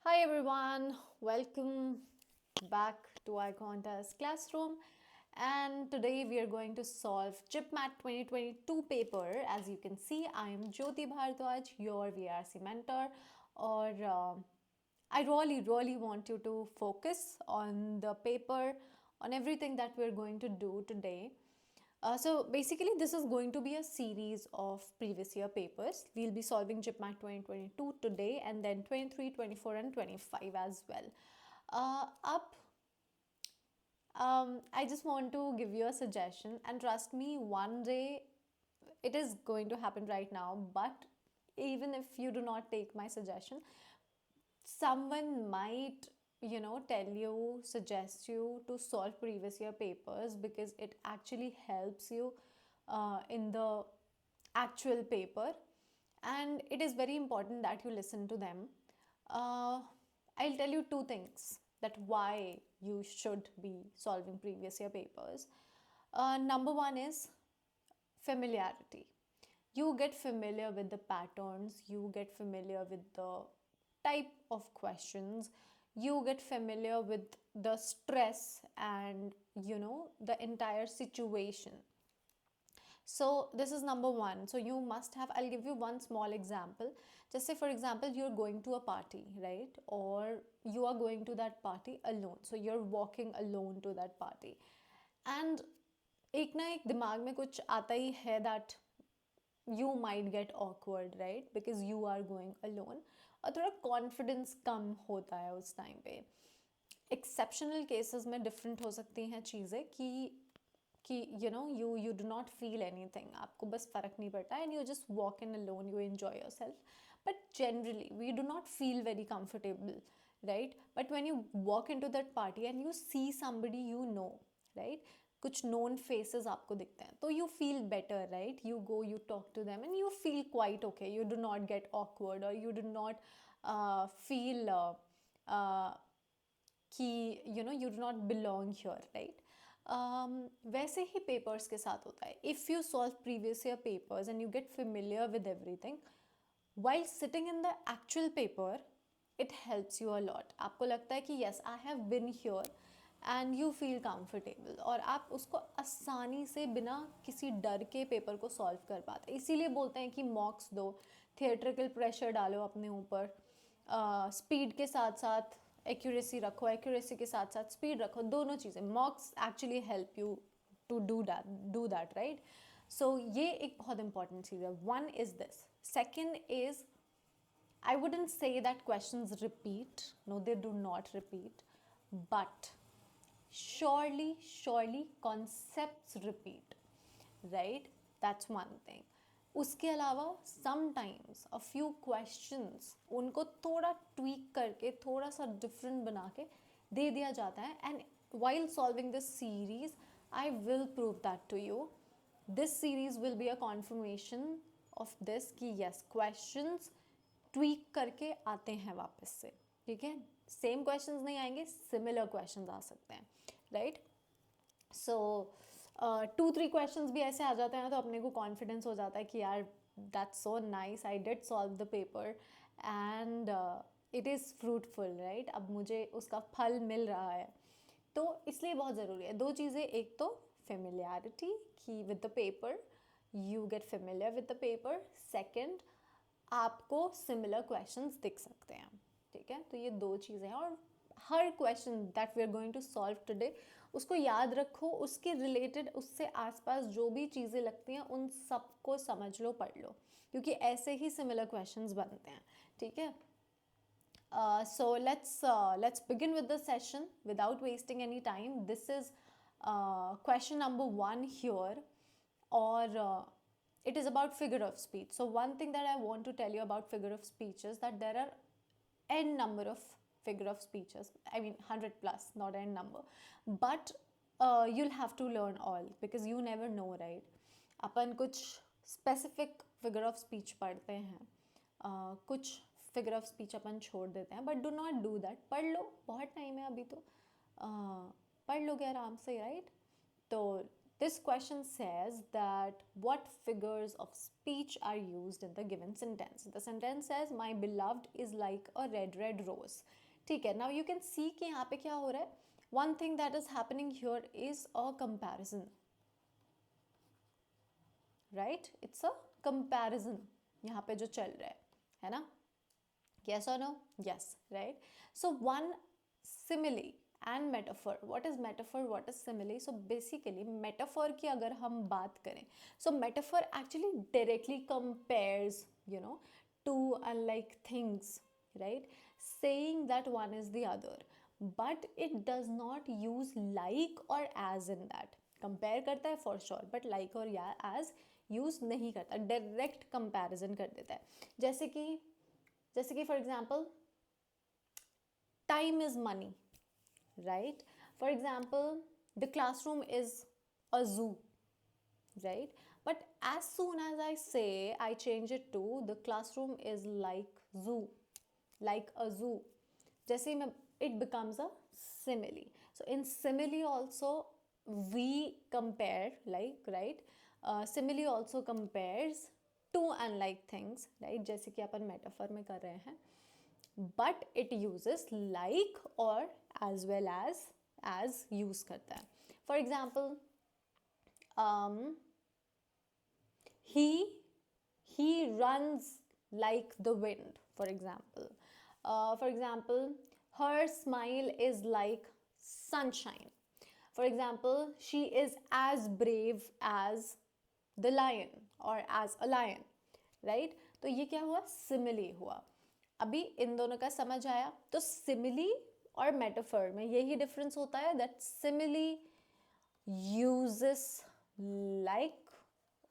Hi everyone, welcome back to iQuanta's classroom. And today we are going to solve JIPMAT 2022 paper. As you can see, I am Jyoti Bhardwaj, your VRC mentor. Or I really want you to focus on the paper, on everything that we're going to do today. So basically, this is going to be a series of previous year papers. We'll be solving JIPMAT 2022 today, and then 23, 24, and 25 as well. Up, I just want to give you a suggestion, and trust me, one day it is going to happen right now. But even if you do not take my suggestion, someone might tell you, suggest you to solve previous year papers because it actually helps you in the actual paper, and it is very important that you listen to them. uh, I'll tell you two things that why you should be solving previous year papers. Number one is familiarity. You get familiar with the patterns, you get familiar with the type of questions, you get familiar with the stress and the entire situation. So this is number one. So you must have, I'll give you one small example. Just say for example you're going to a party, right? Or you are going to that party alone, so you're walking alone to that party, and एक ना एक दिमाग में कुछ आता ही है that you might get awkward, right? Because you are going alone. और थोड़ा कॉन्फिडेंस कम होता है उस टाइम पे. एक्सेप्शनल केसेस में डिफरेंट हो सकती हैं चीज़ें कि you do not feel anything, आपको बस फ़र्क नहीं पड़ता, and you just walk in alone, you enjoy yourself. But generally we do not feel very comfortable, right? But when you walk into that party and you see somebody right, कुछ known faces आपको दिखते हैं तो you feel better, right? You go, you talk to them and you feel quite okay. You do not get awkward और you do not feel कि you do not belong here, right? वैसे ही papers के साथ होता है. If you solve previous year papers and you get familiar with everything while sitting in the actual paper, it helps you a lot. आपको लगता है कि yes, I have been here and you feel comfortable, और आप उसको आसानी से बिना किसी डर के पेपर को सॉल्व कर पाते. इसीलिए बोलते हैं कि मॉक्स दो, थिएट्रिकल प्रेशर डालो अपने ऊपर, स्पीड के साथ साथ एक्यूरेसी रखो, एक्यूरेसी के साथ साथ स्पीड रखो, दोनों चीज़ें. Mocks actually help you to do that, right? So ये एक बहुत इंपॉर्टेंट चीज़ है. One is this. Second is, I wouldn't say that questions repeat. No, they do not repeat. But surely concepts repeat. Right? That's one thing. उसके अलावा sometimes a few questions उनको थोड़ा tweak करके, थोड़ा सा different बना के दे दिया जाता है. And while solving this series, I will prove that to you. This series will be a confirmation of this कि yes, questions ट्वीक करके आते हैं वापस से. ठीक है, सेम क्वेश्चंस नहीं आएंगे, सिमिलर क्वेश्चंस आ सकते हैं, राइट? सो 2-3 क्वेश्चंस भी ऐसे आ जाते हैं तो अपने को कॉन्फिडेंस हो जाता है कि यार that's so nice, I did solve the paper and it is fruitful, right? अब मुझे उसका फल मिल रहा है. तो इसलिए बहुत ज़रूरी है दो चीज़ें. एक तो फेमिलियरिटी कि with the paper, you get familiar with the paper. Second, आपको सिमिलर क्वेश्चंस दिख सकते हैं. ठीक है, तो ये दो चीज़ें हैं. और हर question that we are going to solve today, उसको याद रखो, उसके रिलेटेड, उससे आसपास जो भी चीज़ें लगती हैं उन सबको समझ लो, पढ़ लो, क्योंकि ऐसे ही सिमिलर क्वेश्चंस बनते हैं. ठीक है, so let's begin with the session without wasting any time. This is question number 1 here, or it is about figure of speech. So one thing that I want to tell you about figure of speech is that there are n number of figure of speeches. I mean 100 plus, not n number. But you'll have to learn all because you never know, right? अपन कुछ specific figure of speech पढ़ते हैं, कुछ figure of speech अपन छोड़ देते हैं. But do not do that. पढ़ लो, बहुत time है अभी तो, पढ़ लोगे आराम से, राइट? तो This question says that what figures of speech are used in the given sentence. The sentence says my beloved is like a red rose. ठीक है, now you can see कि यहाँ पे क्या हो रहा है. One thing that is happening here is a comparison, right? It's a comparison यहाँ पे जो चल रहा है ना? Yes or no? Yes, right? So one simile and metaphor. What is metaphor? What is simile? So basically metaphor की अगर हम बात करें, so metaphor actually directly compares, you know, two unlike things, right? Saying that one is the other, but it does not use like or as in that. Compare करता है for sure, but like और as use नहीं करता, direct comparison कर देता है. जैसे कि for example, time is money, right? For example, the classroom is a zoo, right? But as soon as I say, I change it to the classroom is like zoo, like a zoo. जैसे में it becomes a simile. So in simile also we compare, like, right? Simile also compares two unlike things, right? जैसे कि अपन metaphor में कर रहे हैं. But it uses like or as well as use करता है. For example, he runs like the wind. For example, her smile is like sunshine. For example, she is as brave as the lion or as a lion, right? तो ये क्या हुआ? Simile हुआ. अभी इन दोनों का समझ आया? तो simile और metaphor में यही difference होता है, that simile uses like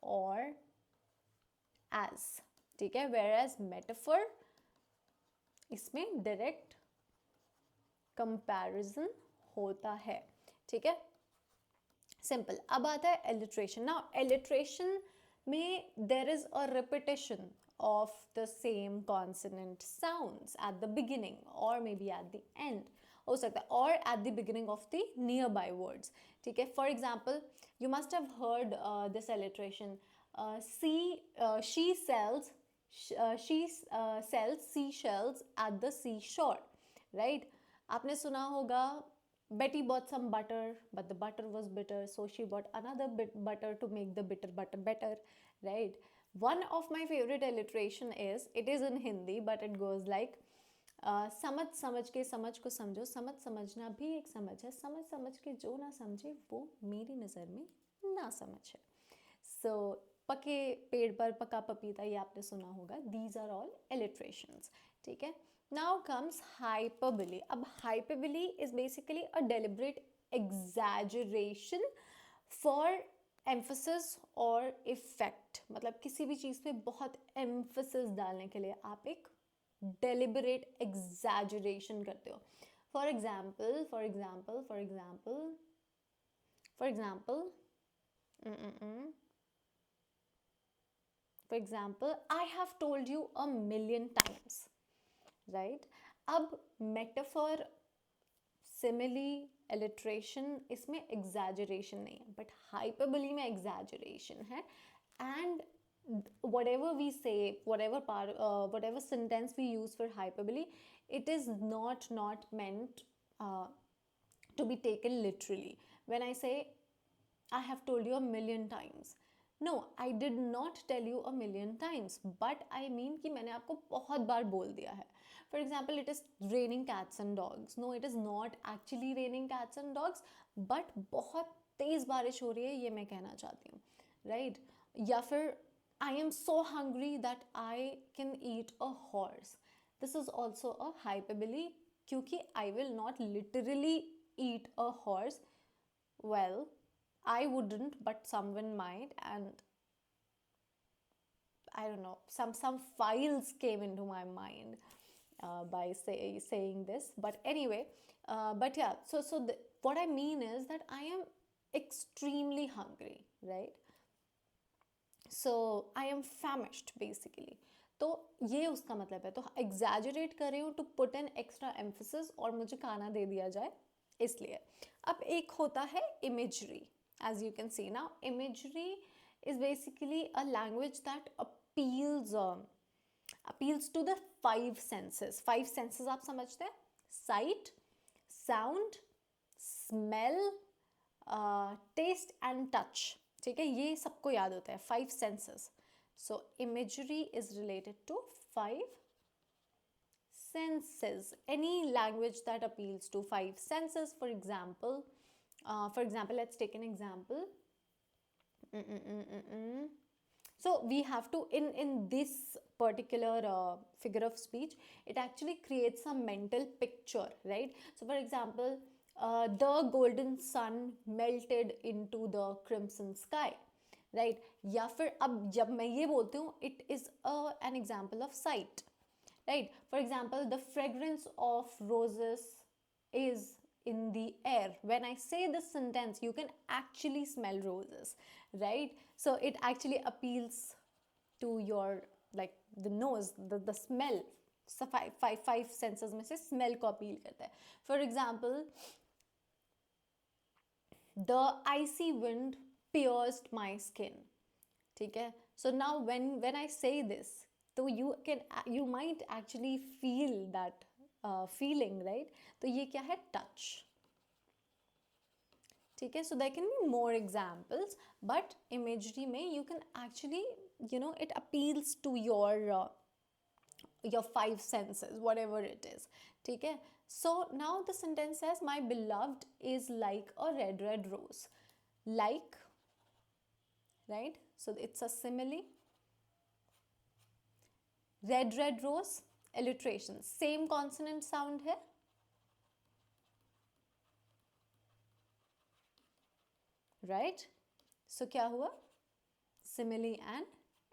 or as, ठीक है? Whereas metaphor इसमें direct comparison होता है, ठीक है? Simple. अब आता है alliteration. Now alliteration में there is a repetition of the same consonant sounds at the beginning or maybe at the end हो सकता है, or at the beginning of the nearby words, ठीक है? For example, you must have heard this alliteration. She sells seashells at the seashore, right? आपने सुना होगा Betty bought some butter, but the butter was bitter, so she bought another bit butter to make the bitter butter better, right? One of my favorite alliteration is, it is in Hindi, but it goes like, समझ समझ के समझ को समझो, समझ समझना भी एक समझ है, समझ समझ के जो ना समझे वो मेरी नज़र में ना समझ है. So पके पेड़ पर पका पपीता, ये आपने सुना होगा. These are all alliterations, ठीक है? Now comes hyperbole. अब hyperbole is basically a deliberate exaggeration for emphasis or effect. मतलब किसी भी चीज़ पे बहुत emphasis डालने के लिए आप एक deliberate exaggeration करते हो. For example, I have told you a million times, right? अब metaphor, simile, alliteration इसमें exaggeration नहीं है, but hyperbole में exaggeration है. And whatever we say, whatever sentence we use for hyperbole, it is not meant to be taken literally. When I say I have told you a million times, no, I did not tell you a million times, but I mean कि मैंने आपको बहुत बार बोल दिया है. For example, it is raining cats and dogs. No, it is not actually raining cats and dogs, but बहुत तेज बारिश हो रही है, ये मैं कहना चाहती हूँ, right? या फिर I am so hungry that I can eat a horse. This is also a hyperbole क्योंकि I will not literally eat a horse. Well, I wouldn't, but someone might, and I don't know, some files came into my mind by saying this. But anyway, but yeah, so what I mean is that I am extremely hungry, right? So I am famished basically. तो ये उसका मतलब है. तो exaggerate कर रही हूँ to put an extra emphasis और मुझे खाना दे दिया जाए इसलिए. अब एक होता है imagery. as you can see. Now imagery is basically a language that appeals to the five senses. Five senses आप समझते हैं? Sight, sound, smell, taste and touch. ठीक है, ये सबको याद होता है, five senses. So imagery is related to five senses. Any language that appeals to five senses. For example, let's take an example. So we have to, in this particular figure of speech, it actually creates a mental picture, right? So for example, the golden sun melted into the crimson sky, right? या फिर अब जब मैं ये बोलती हूँ, it is an example of sight, right? For example, the fragrance of roses is in the air. When I say this sentence, you can actually smell roses, right? So it actually appeals to your, like, the nose, the smell. So five senses में से smell को appeal करता है. For example, the icy wind pierced my skin. ठीक है? So now when I say this, तो you might actually feel that feeling, right? तो ये क्या है? Touch. ठीक है? So there can be more examples, but imagery में you can actually, it appeals to your five senses, whatever it is. ठीक है? So now the sentence says, my beloved is like a red rose. Like, right? So it's a simile. Red rose, alliteration. Same consonant sound है. Right? So क्या हुआ? Simile and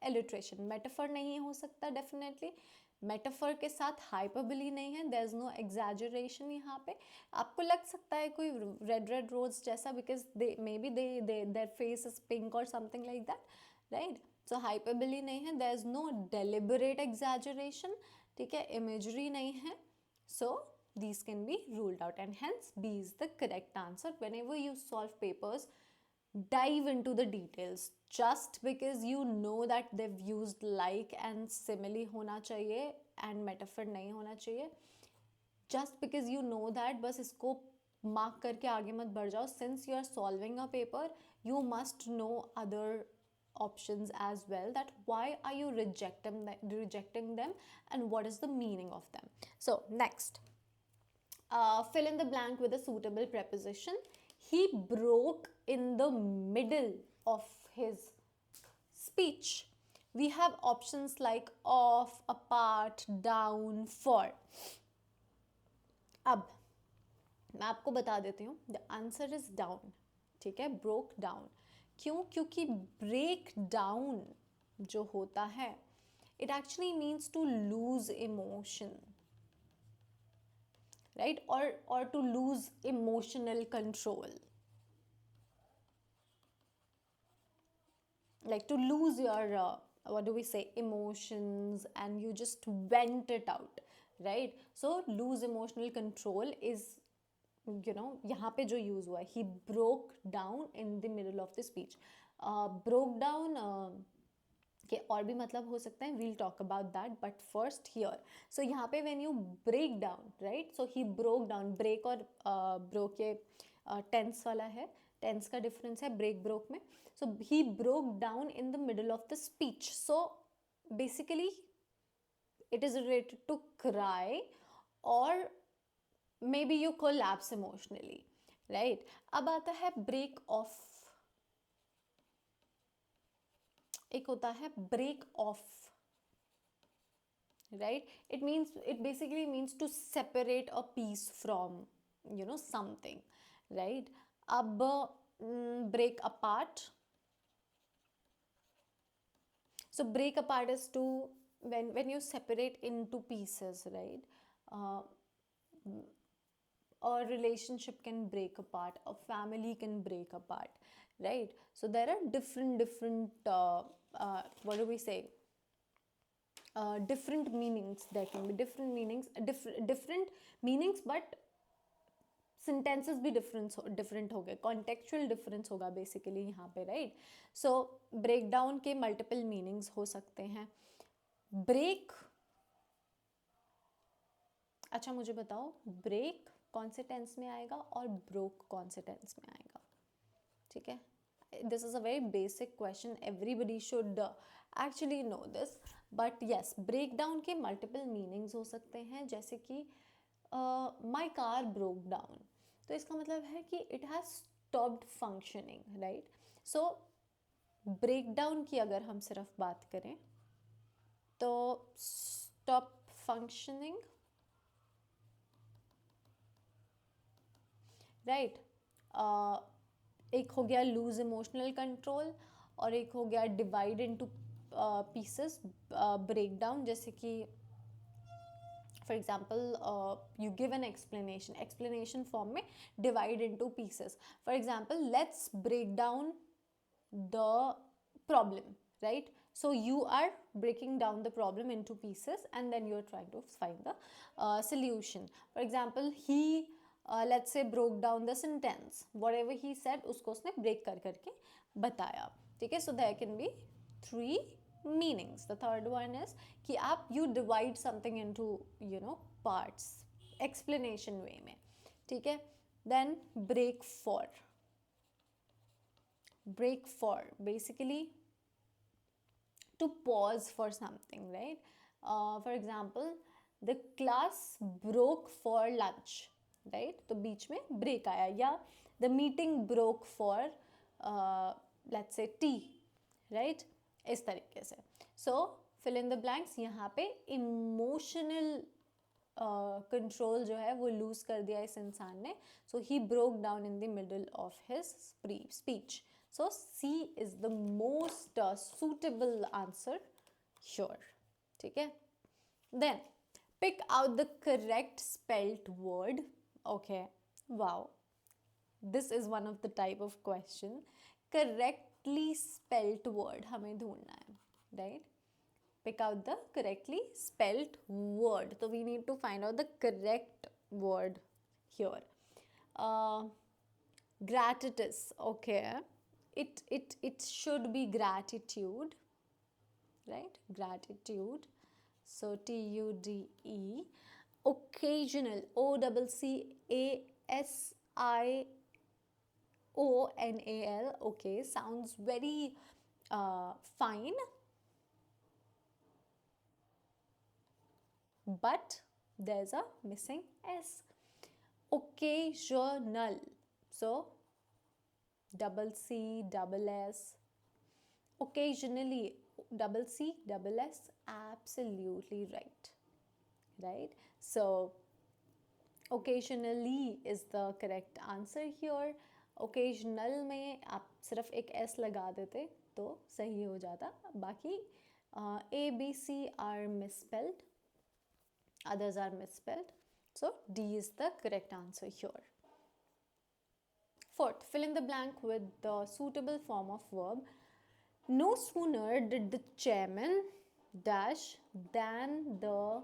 alliteration. Metaphor नहीं हो सकता definitely. Metaphor के साथ hyperbole नहीं है. There's no exaggeration यहाँ पे. आपको लग सकता है कोई red rose जैसा, because their face is pink or something like that, right? So hyperbole नहीं है. There's no deliberate exaggeration. ठीक है? Imagery नहीं है. So these can be ruled out, and hence B is the correct answer. Whenever you solve papers, dive into the details. Just because you know that they've used like and simile होना चाहिए and metaphor नहीं होना चाहिए, just because you know that, बस इसको mark करके आगे मत बढ़ जाओ. Since you are solving a paper, you must know other options as well, that why are you rejecting them and what is the meaning of them. So next, fill in the blank with a suitable preposition. He broke in the middle of his speech. We have options like off, apart, down, for. अब मैं आपको बता देती हूँ, the answer is down. ठीक है? broke down. क्यों? क्योंकि break down जो होता है, it actually means to lose emotion, right? Or to lose emotional control, like to lose your emotions, and you just vent it out, right? So lose emotional control is, यहाँ पे जो use हुआ है, he broke down in the middle of the speech. Broke down के और भी मतलब हो सकते हैं, we'll talk about that, but first here. So यहाँ पे when you break down, right? So he broke down. break और broke ये tense वाला है, tense का difference है break broke में. So he broke down in the middle of the speech. So basically it is related to cry, or maybe you collapse emotionally, right? अब आता है break off. एक होता है break off, right? It basically means to separate a piece from, something, right? अब break apart. So break apart is to, when you separate into pieces, right? A relationship can break apart, a family can break apart, right? So there are different what do we say, different meanings. There can be different meanings, but sentences भी different हो गए, contextual difference होगा basically यहाँ पे, right. So break down के multiple meanings हो सकते हैं. ब्रेक, अच्छा मुझे बताओ, ब्रेक कौन से टेंस में आएगा और ब्रोक कौन से टेंस में आएगा? ठीक है, this is a very basic question, everybody should actually know this. But yes, break down के मल्टीपल मीनिंग्स हो सकते हैं, जैसे कि माई कार ब्रोक डाउन, तो इसका मतलब है कि it has stopped functioning, right. So break down की अगर हम सिर्फ बात करें तो स्टॉप फंक्शनिंग, राइट. एक हो गया लूज इमोशनल कंट्रोल, और एक हो गया divide into pieces, break down. जैसे कि for example you give an explanation form में divide into pieces. For example let's break down the problem, right? So you are breaking down the problem into pieces and then you're trying to find the solution. For example, he let's say broke down the sentence, whatever he said उसको उसने break कर करके बताया, ठीक है. So there can be three meanings. The third one is कि आप you divide something into parts, explanation way में, ठीक है. Then break for basically to pause for something, right? For example, the class broke for lunch, right? तो बीच में break आया, या the meeting broke for let's say tea, right? इस तरीके से. So fill in the blanks. यहाँ पे emotional control जो है वो लूज कर दिया इस इंसान ने. So he broke down in the middle of his speech. So C is the most suitable answer sure, ठीक है. Then pick out the correct spelled word. Okay, wow, this is one of the type of question. Correctly spelled word हमें ढूंढना है, right. Pick out the correctly spelled word. So we need to find out the correct word here. Gratuitous. Okay, it should be gratitude, right? Gratitude. So TUDE. Occasional. OCCASIONAL. Okay, sounds very fine. But there's a missing S. Occasional. So double C, double S. Occasionally, double C, double S. Absolutely right. Right? So occasionally is the correct answer here. Occasional में आप सिर्फ एक S लगा देते तो सही हो जाता. बाकी A, B, C are misspelled. Others are misspelled. So D is the correct answer here. Fourth, fill in the blank with the suitable form of verb. No sooner did the chairman dash than the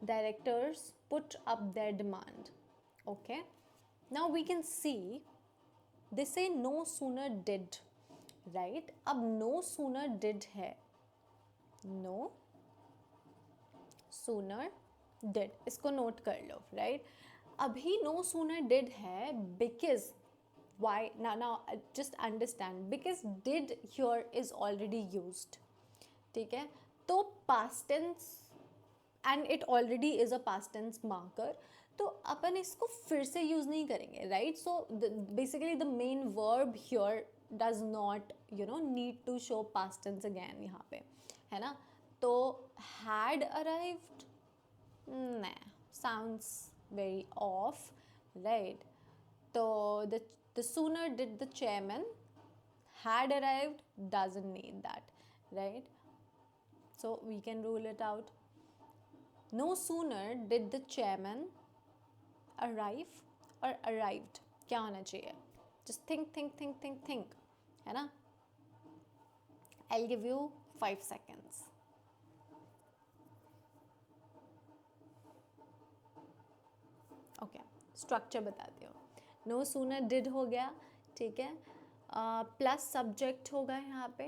directors put up their demand. Okay. Now we can see they say no sooner did, right? अब no sooner did है. No sooner did, इसको note कर लो, right. अभी no sooner did है because why? now just understand, because did here is already used, ठीक है. तो past tense and it already is a past tense marker, तो अपन इसको फिर से यूज नहीं करेंगे, right. So basically the main verb here does not need to show past tense again यहाँ पे, है ना. तो had arrived, nah, sounds very off, right. So the sooner did the chairman had arrived doesn't need that, right. So we can rule it out. No sooner did the chairman arrive or arrived, क्या होना चाहिए? Just think, है ना. I'll give you 5 seconds. Okay, structure बताती हूँ. No sooner did हो गया, ठीक है, प्लस सब्जेक्ट होगा यहाँ पे,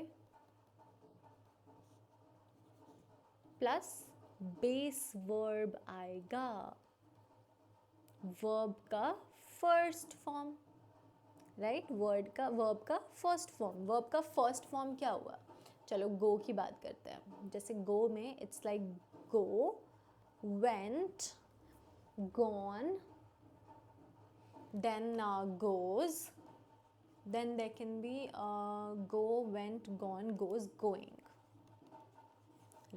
प्लस बेस वर्ब आएगा, वर्ब का फर्स्ट फॉर्म, राइट, वर्ब का फर्स्ट फॉर्म. वर्ब का फर्स्ट फॉर्म क्या हुआ? चलो गो की बात करते हैं. जैसे गो में it's like go, went, gone, then goes, then there can be go, went, gone, goes, going,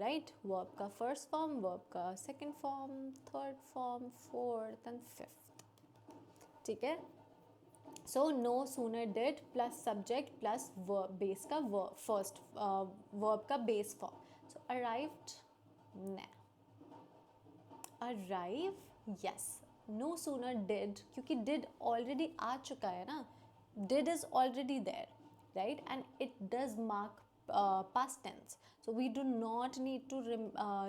right? Verb का first form, verb का second form, third form, fourth and fifth, ठीक है. So no sooner did plus subject plus verb, base का verb, first verb का base form. So arrived, nah. Arrive, yes. No sooner did, क्योंकि did already आ चुका है ना, did is already there, right, and it does mark past tense, so we do not need to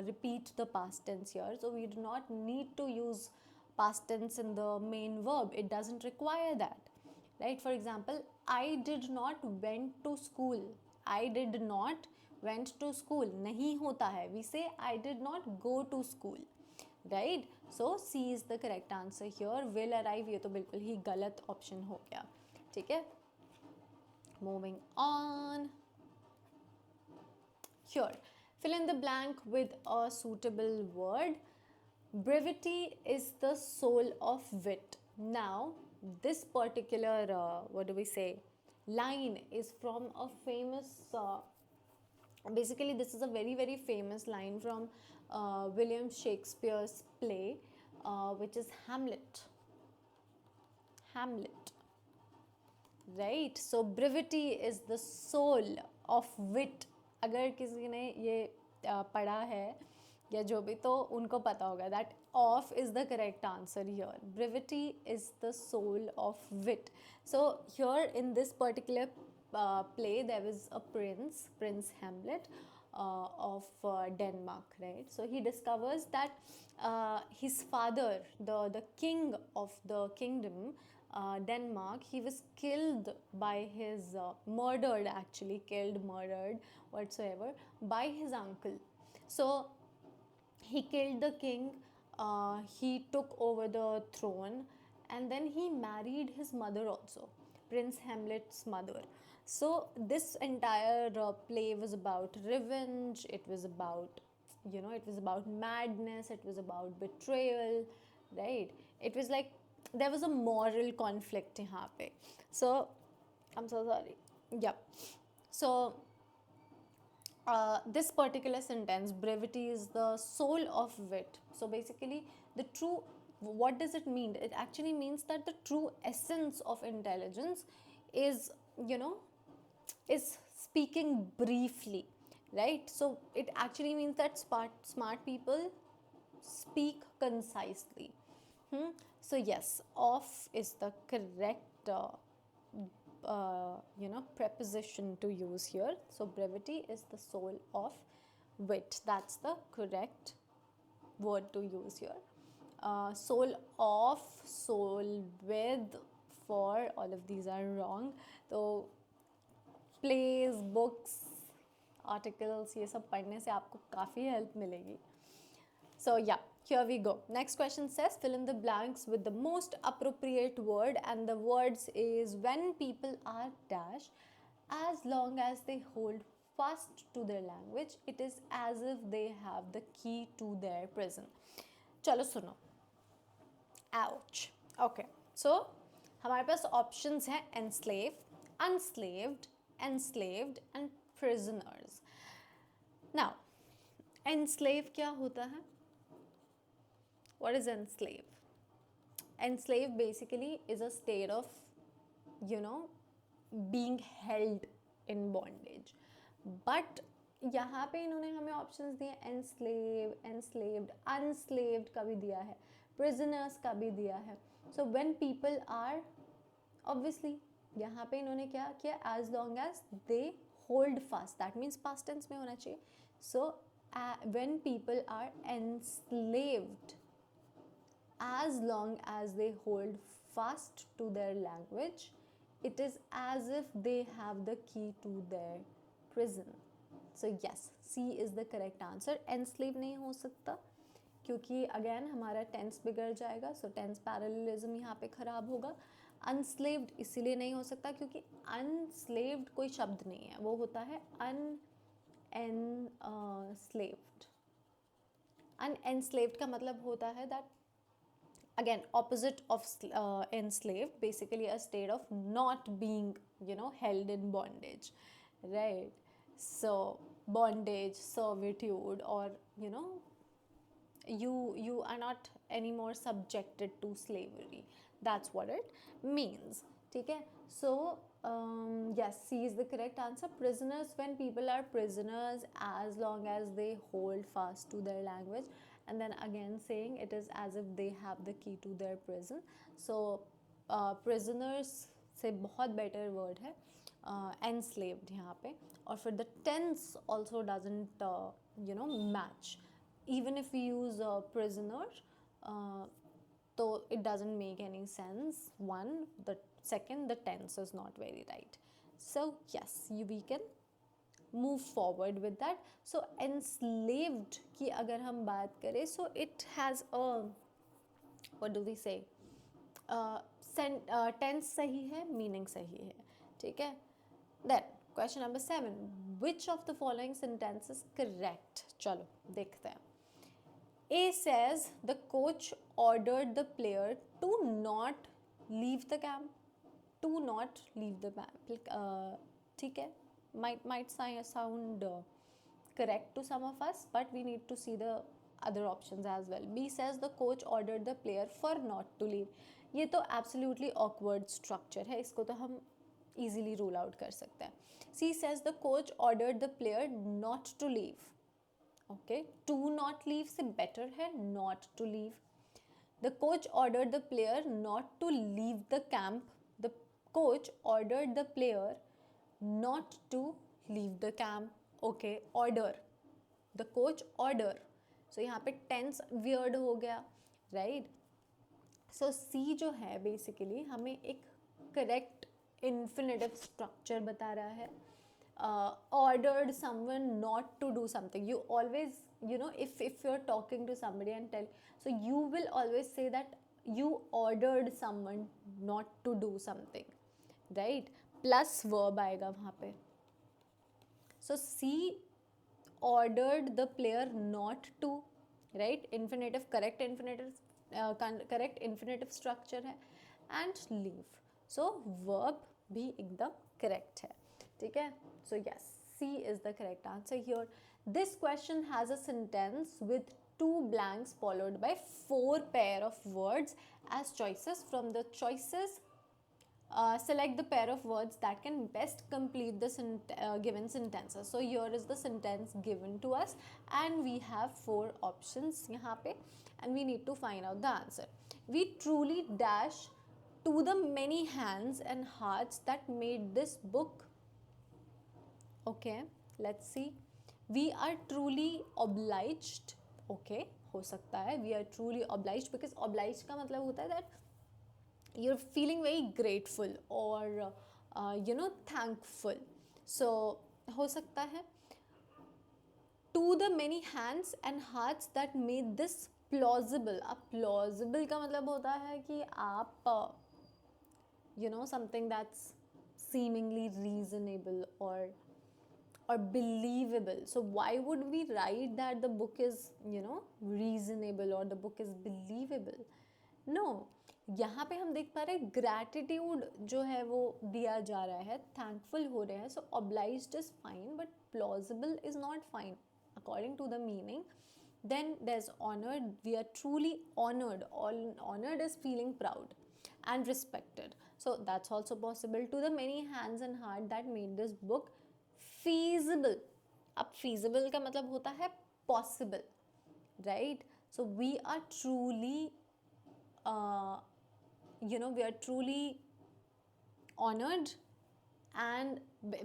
repeat the past tense here, so we do not need to use past tense in the main verb, it doesn't require that, right. For example, I did not went to school, I did not went to school नहीं होता है, we say I did not go to school, right. So C is the correct answer here. Will arrive ये तो बिल्कुल ही गलत option हो गया, ठीक है. Moving on, here fill in the blank with a suitable word. Brevity is the soul of wit. Now this particular what do we say, line is from a famous basically this is a very very famous line from William Shakespeare's play which is Hamlet, right. So brevity is the soul of wit. अगर किसी ने ये पढ़ा है या जो भी, तो उनको पता होगा that of is the correct answer here. Brevity is the soul of wit. So here in this particular play there was a Prince Hamlet of Denmark, right. So he discovers that his father, the king of the kingdom Denmark, he was killed by his murdered whatsoever by his uncle. So he killed the king, he took over the throne, and then he married his mother also, Prince Hamlet's mother. So this entire play was about revenge, it was about, you know, it was about madness, it was about betrayal, right. It was like there was a moral conflict यहाँ पे. So I'm so sorry. Yep. So this particular sentence, brevity is the soul of wit. So basically the true, what does it mean? It actually means that the true essence of intelligence is, you know, is speaking briefly, right. So it actually means that smart people speak concisely. So yes, of is the correct preposition to use here. So brevity is the soul of wit. That's the correct word to use here. Soul of, soul with, for, all of these are wrong. So plays, books, articles, ये सब पढ़ने से आपको काफ़ी help मिलेगी. So yeah, here we go. Next question says fill in the blanks with the most appropriate word, and the words is when people are dash, as long as they hold fast to their language, it is as if they have the key to their prison. चलो सुनो. Ouch. Okay. So हमारे पास options हैं enslave, enslaved, enslaved and prisoners. Now enslave क्या होता है? What is enslave? Enslave basically is a state of, you know, being held in bondage. But यहाँ पे इन्होंने हमें options दिए enslave, enslaved, unslaved का भी दिया है, prisoners का भी दिया है. So when people are, obviously यहाँ पे इन्होंने क्या किया, as long as they hold fast, that means past tense में होना चाहिए. So when people are enslaved, as long as they hold fast to their language, it is as if they have the key to their prison. So yes, C is the correct answer. Enslave नहीं हो सकता क्योंकि again हमारा tense बिगड़ जाएगा, सो tense parallelism यहाँ पे खराब होगा. अनस्लेव्ड इसीलिए नहीं हो सकता क्योंकि अनस्लेव्ड कोई शब्द नहीं है, वो होता है अनएनस्लेव्ड. अनएनस्लेव्ड का मतलब होता है that again opposite of enslaved, basically a state of not being held in bondage, right? So bondage, servitude, or you are not anymore subjected to slavery. That's what it means. Okay, so yes, C is the correct answer. Prisoners, when people are prisoners as long as they hold fast to their language, and then again saying it is as if they have the key to their prison. So prisoners से बहुत better word है enslaved यहाँ पे. और फिर the tense also doesn't match. Even if we use prisoner, so it doesn't make any sense. One, the second, the tense is not very right. So yes, we can move forward with that. So enslaved की अगर हम बात करें, so it has a, what do we say, tense सही है, meaning सही है, ठीक है. Then question number 7, which of the following sentence is correct? चलो देखते हैं. A says the coach ordered the player to not leave the camp. To not leave the camp. ठीक है. Might sound correct to some of us, but we need to see the other options as well. B says the coach ordered the player for not to leave. ये तो absolutely awkward structure है, इसको तो हम easily rule out कर सकते हैं. C says the coach ordered the player not to leave. Okay, to not leave से better है not to leave. The coach ordered the player not to leave the camp. The coach ordered the player not to leave the camp. Okay, order. The coach order. So यहाँ पे tense weird हो गया, right? So C जो है basically हमें एक correct infinitive structure बता रहा है. Ordered someone not to do something. You always, if you're talking to somebody and tell, so you will always say that you ordered someone not to do something, right? Plus verb आएगा वहाँ पे. So C ordered the player not to, right? Infinitive, correct infinitive structure है, and leave. So verb भी एकदम correct है, ठीक है. So yes, C is the correct answer here. This question has a sentence with 2 blanks followed by 4 pair of words as choices. From the choices, select the pair of words that can best complete the given sentences. So here is the sentence given to us and we have 4 options यहाँ पे, and we need to find out the answer. We truly dash to the many hands and hearts that made this book. Okay, let's see. We are truly obliged. Okay, हो सकता है we are truly obliged, because obliged का मतलब होता है that you're feeling very grateful or thankful. So हो सकता है to the many hands and hearts that made this plausible. अब plausible का मतलब होता है कि आप something that's seemingly reasonable or believable. So why would we write that the book is reasonable or the book is believable? No, यहाँ पे हम देख पा रहे हैं gratitude जो है वो दिया जा रहा है, thankful हो रहे हैं. So obliged is fine, but plausible is not fine according to the meaning. Then there's honored. We are truly honored. Honored is feeling proud and respected. So that's also possible. To the many hands and heart that made this book feasible. अब feasible का मतलब होता है possible, right? So we are truly we are truly honored, and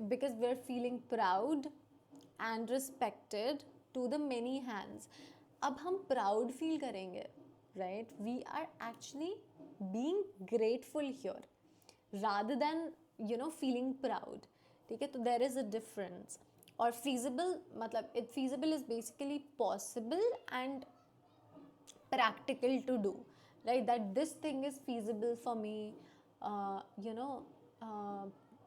because we are feeling proud and respected to the many hands. अब हम proud feel करेंगे, right? We are actually being grateful here rather than feeling proud. ठीक है, तो there is a difference. और feasible मतलब feasible is basically possible and practical to do, right? That this thing is feasible for me, uh,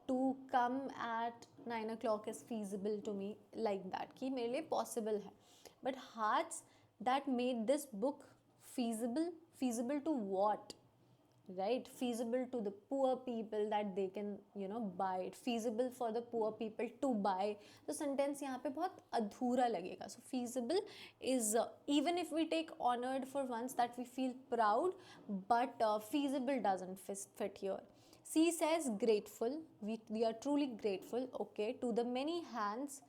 to come at 9 o'clock is feasible to me, like that कि मेरे लिए possible है. But hearts that made this book feasible to what, right? Feasible to the poor people that they can buy it, feasible for the poor people to buy. तो sentence यहाँ पे बहुत अधूरा लगेगा. So feasible is even if we take honored for once, that we feel proud, but feasible doesn't fit here. C says grateful. We are truly grateful. Okay, to the many hands.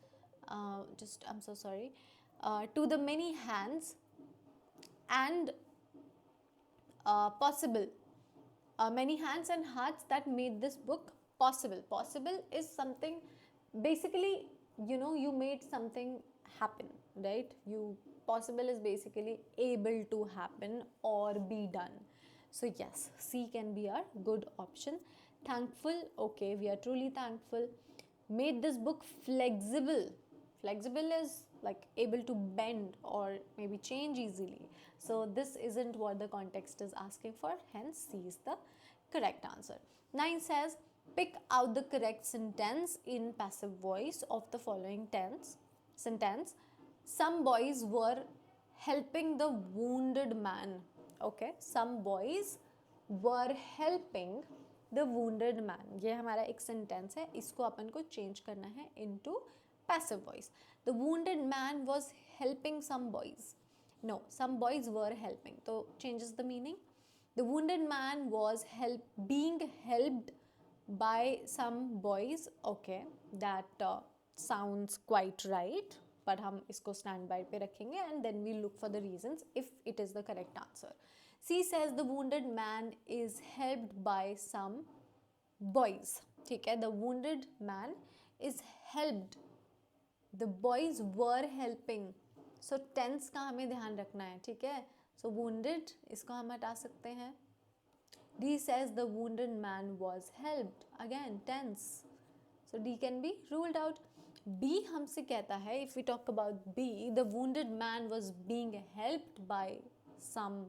I'm so sorry. To the many hands and possible. Many hands and hearts that made this book possible. Possible is something, basically, you made something happen, right? Possible is basically able to happen or be done. So yes, C can be our good option. Thankful, okay, we are truly thankful. Made this book flexible. Flexible is like able to bend or maybe change easily. So this isn't what the context is asking for, hence C is the correct answer. 9 says, pick out the correct sentence in passive voice of the following sentence. Some boys were helping the wounded man. Okay, some boys were helping the wounded man. ये हमारा एक sentence है, इसको अपन को change करना है into passive voice. The wounded man was helping some boys. No, some boys were helping. So changes the meaning. The wounded man was being helped by some boys. Okay, that sounds quite right. But हम इसको standby पे रखेंगे and then we look for the reasons if it is the correct answer. C says the wounded man is helped by some boys. ठीक है, the wounded man is helped. The boys were helping. So tense का हमें ध्यान रखना है, ठीक है. So wounded इसको हम हटा सकते हैं. D says the wounded man was helped. Again tense. So D can be ruled out. B हमसे कहता है, if we talk about B, the wounded man was being helped by some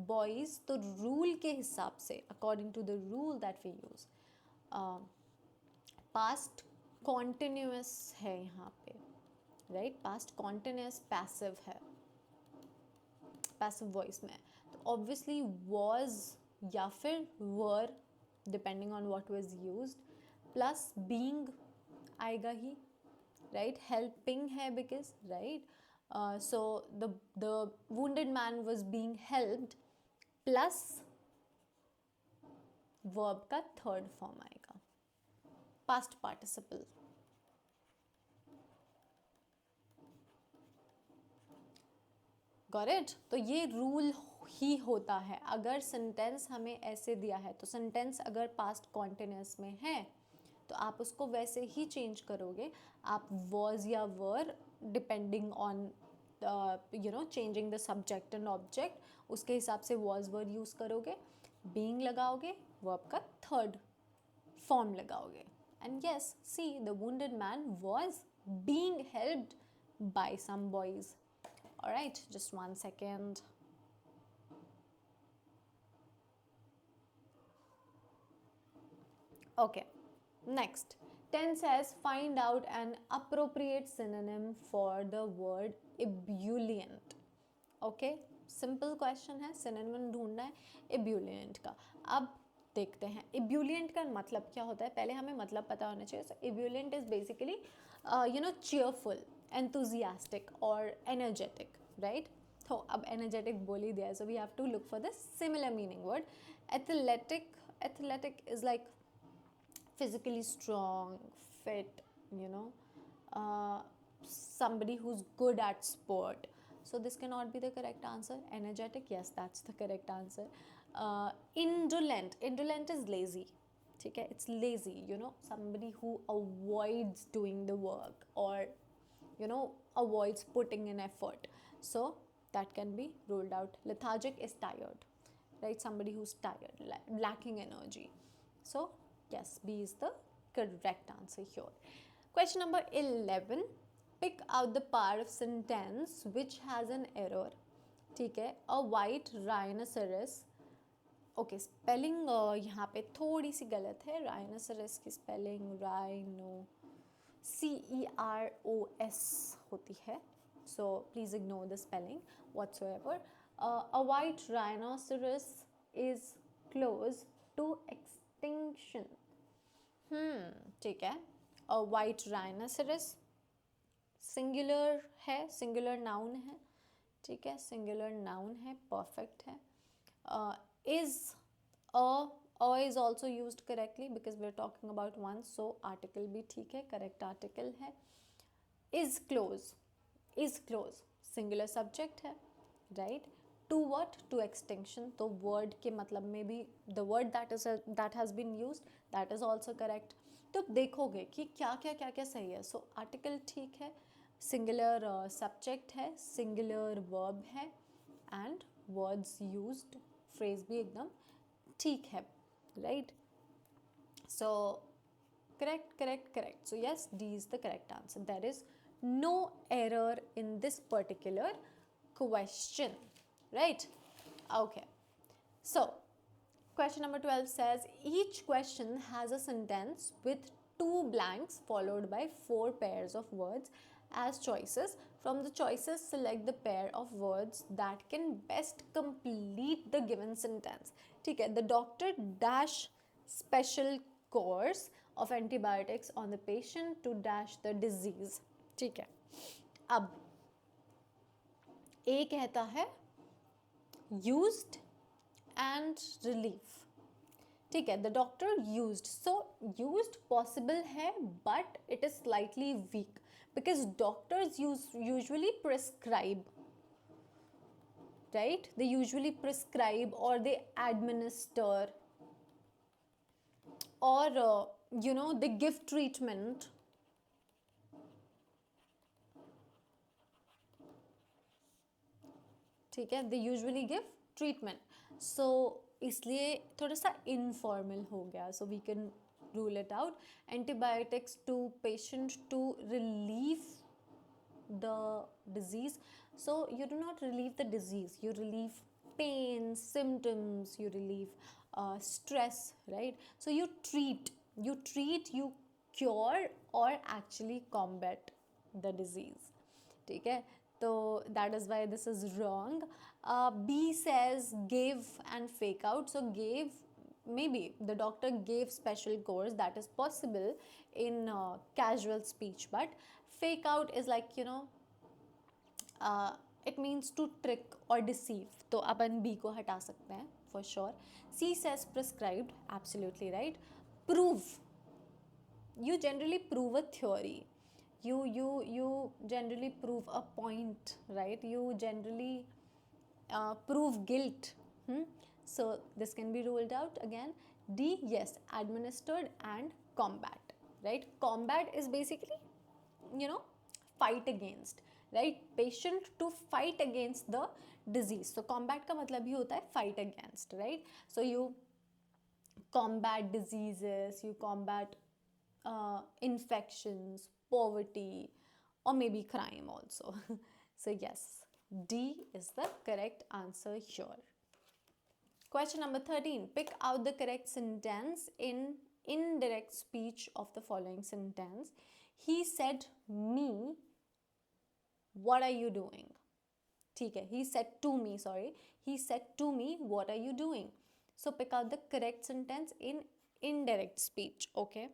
boys. तो rule के हिसाब से, according to the rule that we use, past continuous है यहाँ पे, right? Past continuous passive है passive voice में. तो obviously was या फिर were, depending on what was used, plus being आएगा ही, right? Helping है because, right? So the wounded man was being helped plus verb का third form आएगा, past participle. Got it? तो ये रूल ही होता है. अगर सेंटेंस हमें ऐसे दिया है, तो सेंटेंस अगर पास्ट कॉन्टिन्यूअस में है तो आप उसको वैसे ही चेंज करोगे. आप was या were, depending on changing the subject and object, उसके हिसाब से was were यूज करोगे. being लगाओगे, verb का थर्ड फॉर्म लगाओगे. And yes, see, the wounded man was being helped by some boys. Alright, just 1 second. Okay, next. 10 says, find out an appropriate synonym for the word ebullient. Okay, simple question है, synonym ढूंढना है ebullient का. अब देखते हैं ebullient का मतलब क्या होता है. पहले हमें मतलब पता होना चाहिए. So ebullient is basically cheerful, enthusiastic or energetic, right? तो अब energetic बोल ही दिया है, so we have to look for the similar meaning word. Athletic is like physically strong, fit, somebody who's good at sport. So this cannot be the correct answer. Energetic, yes, that's the correct answer. Indolent is lazy. Okay, it's lazy, somebody who avoids doing the work or avoids putting in effort. So that can be ruled out. Lethargic is tired, right? Somebody who's tired, lacking energy. So yes, B is the correct answer here. Question number 11. Pick out the part of sentence which has an error. ठीक है, a white rhinoceros. Okay, spelling यहाँ पे थोड़ी सी गलत है. Rhinoceros की spelling rhino CEROS होती है. So please ignore the spelling whatsoever. A white rhinoceros is close to extinction. ठीक है. A white rhinoceros सिंगुलर है, सिंगुलर नाउन है. ठीक है, सिंगुलर नाउन है, परफेक्ट है. Is a is also used correctly because we're talking about one, so article भी ठीक है, correct article है. Is close singular subject है, right? To what? To extinction. तो word के मतलब में भी the word that has been used, that is also correct. तो देखोगे कि क्या क्या सही है. So article ठीक है, singular subject है, singular verb है, and words used, phrase भी एकदम ठीक है, right? So correct. So yes, D is the correct answer. There is no error in this particular question, right? Okay. So question number 12 says each question has a sentence with 2 blanks followed by 4 pairs of words as choices. From the choices, select the pair of words that can best complete the given sentence. ठीक है, the doctor dash special course of antibiotics on the patient to dash the disease. ठीक है, अब A कहता है used and relief. ठीक है, the doctor used. So used possible है, but it is slightly weak because doctors usually prescribe, right? They usually prescribe or they administer or they give treatment. ठीक है, they usually give treatment. So इसलिए थोड़ा सा informal हो गया. So we can rule it out. Antibiotics to patient to relieve the disease. So you do not relieve the disease, you relieve pain, symptoms, you relieve stress, right? So you treat, you cure or actually combat the disease. ठीक है, so that is why this is wrong. B says gave and fake out. So gave, maybe the doctor gave special course, that is possible in casual speech, but fake out is like it means to trick or deceive. तो अपन B को हटा सकते हैं for sure. C says prescribed, absolutely right. Prove, you generally prove a theory. You generally prove a point, right? You generally prove guilt. So this can be ruled out again. D, yes, administered and combat, right? Combat is basically fight against, right? Patient to fight against the disease. So combat का मतलब ही होता है fight against, right? So you combat diseases, you combat infections, poverty, or maybe crime also. So yes, D is the correct answer here. Question number 13. Pick out the correct sentence in indirect speech of the following sentence. He said me, what are you doing? ठीक है, he said to me, what are you doing? So pick out the correct sentence in indirect speech. Okay,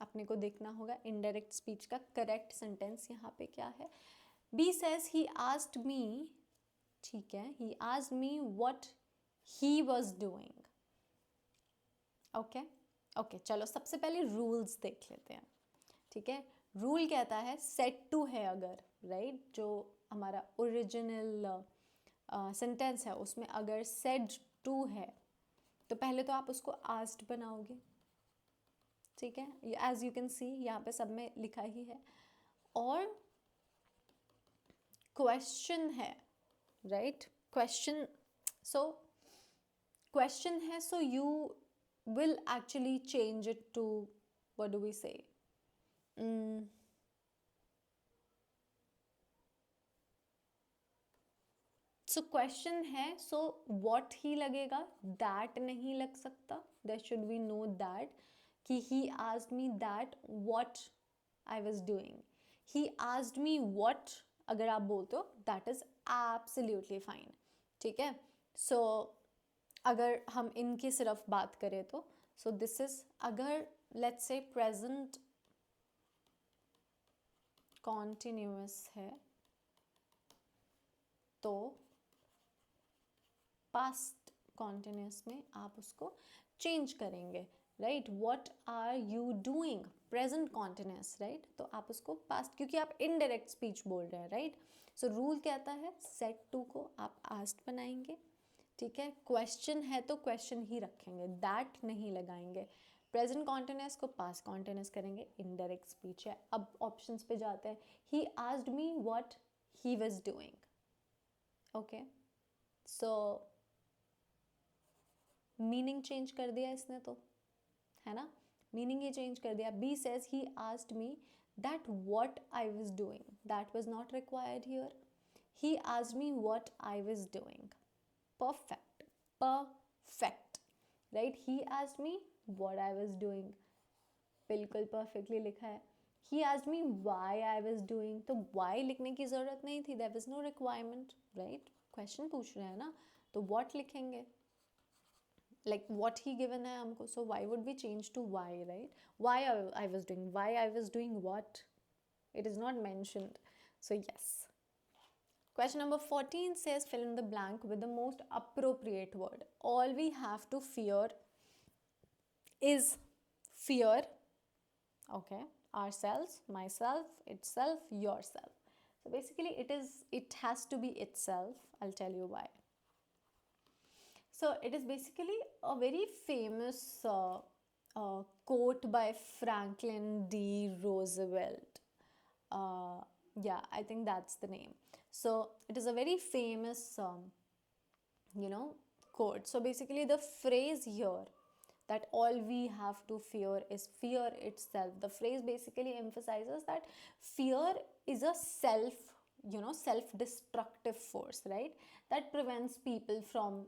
अपने को देखना होगा indirect speech का correct sentence यहाँ पे क्या है. B says he asked me, ठीक है, he asked me what he was doing. Okay, चलो सबसे पहले rules देख लेते हैं. ठीक है, rule कहता है said to है अगर, right? जो हमारा original sentence है उसमें अगर said to है तो पहले तो आप उसको asked बनाओगे. ठीक है, as you can see यहाँ पे सब में लिखा ही है. और question है right? Question, so question है, so you will actually change it to, what do we say? So question है, सो वॉट ही लगेगा, दैट नहीं लग सकता. There should be no that, कि he asked me that what I was doing. He asked me what अगर आप बोलते हो, दैट इज एब्सोल्युटली फाइन. ठीक है. सो अगर हम इनकी सिर्फ बात करें तो, सो दिस इज, अगर लेट्स से प्रेजेंट कॉन्टिन्यूअस है तो पास्ट कॉन्टिन्यूस में आप उसको चेंज करेंगे, right? What are you doing, present continuous, right? तो आप उसको पास्ट, क्योंकि आप इनडायरेक्ट स्पीच बोल रहे हैं, राइट? सो रूल कहता है सेट टू को आप आस्ट बनाएंगे. ठीक है. क्वेश्चन है तो क्वेश्चन ही रखेंगे, दैट नहीं लगाएंगे. प्रेजेंट कॉन्टिन्यूस को पास्ट कॉन्टिन्यूस करेंगे, इनडायरेक्ट स्पीच है. अब ऑप्शंस पे जाते हैं. ही asked me what he was doing. Okay. So meaning change कर दिया इसने तो, है ना? मीनिंग ही चेंज कर दिया. B says he asked me that what I was doing, that was not required here. He asked me what I was doing. Perfect, perfect, right? He asked me what I was doing, बिल्कुल perfectly लिखा है. He asked me why I was doing, तो why लिखने की ज़रूरत नहीं थी, there was no requirement, right? Question पूछ रहे हैं ना, तो व्हाट लिखेंगे, like what he given है हमको, so why would we change to why, right? Why I was doing, why I was doing what, it is not mentioned. So yes. Question number 14 says fill in the blank with the most appropriate word. All we have to fear is fear, okay, ourselves, myself, itself, yourself. So basically it has to be itself. I'll tell you why. So it is basically a very famous quote by Franklin D. Roosevelt. Yeah, I think that's the name. So it is a very famous, quote. So basically the phrase here, that all we have to fear is fear itself. The phrase basically emphasizes that fear is a self-destructive force, right? That prevents people from,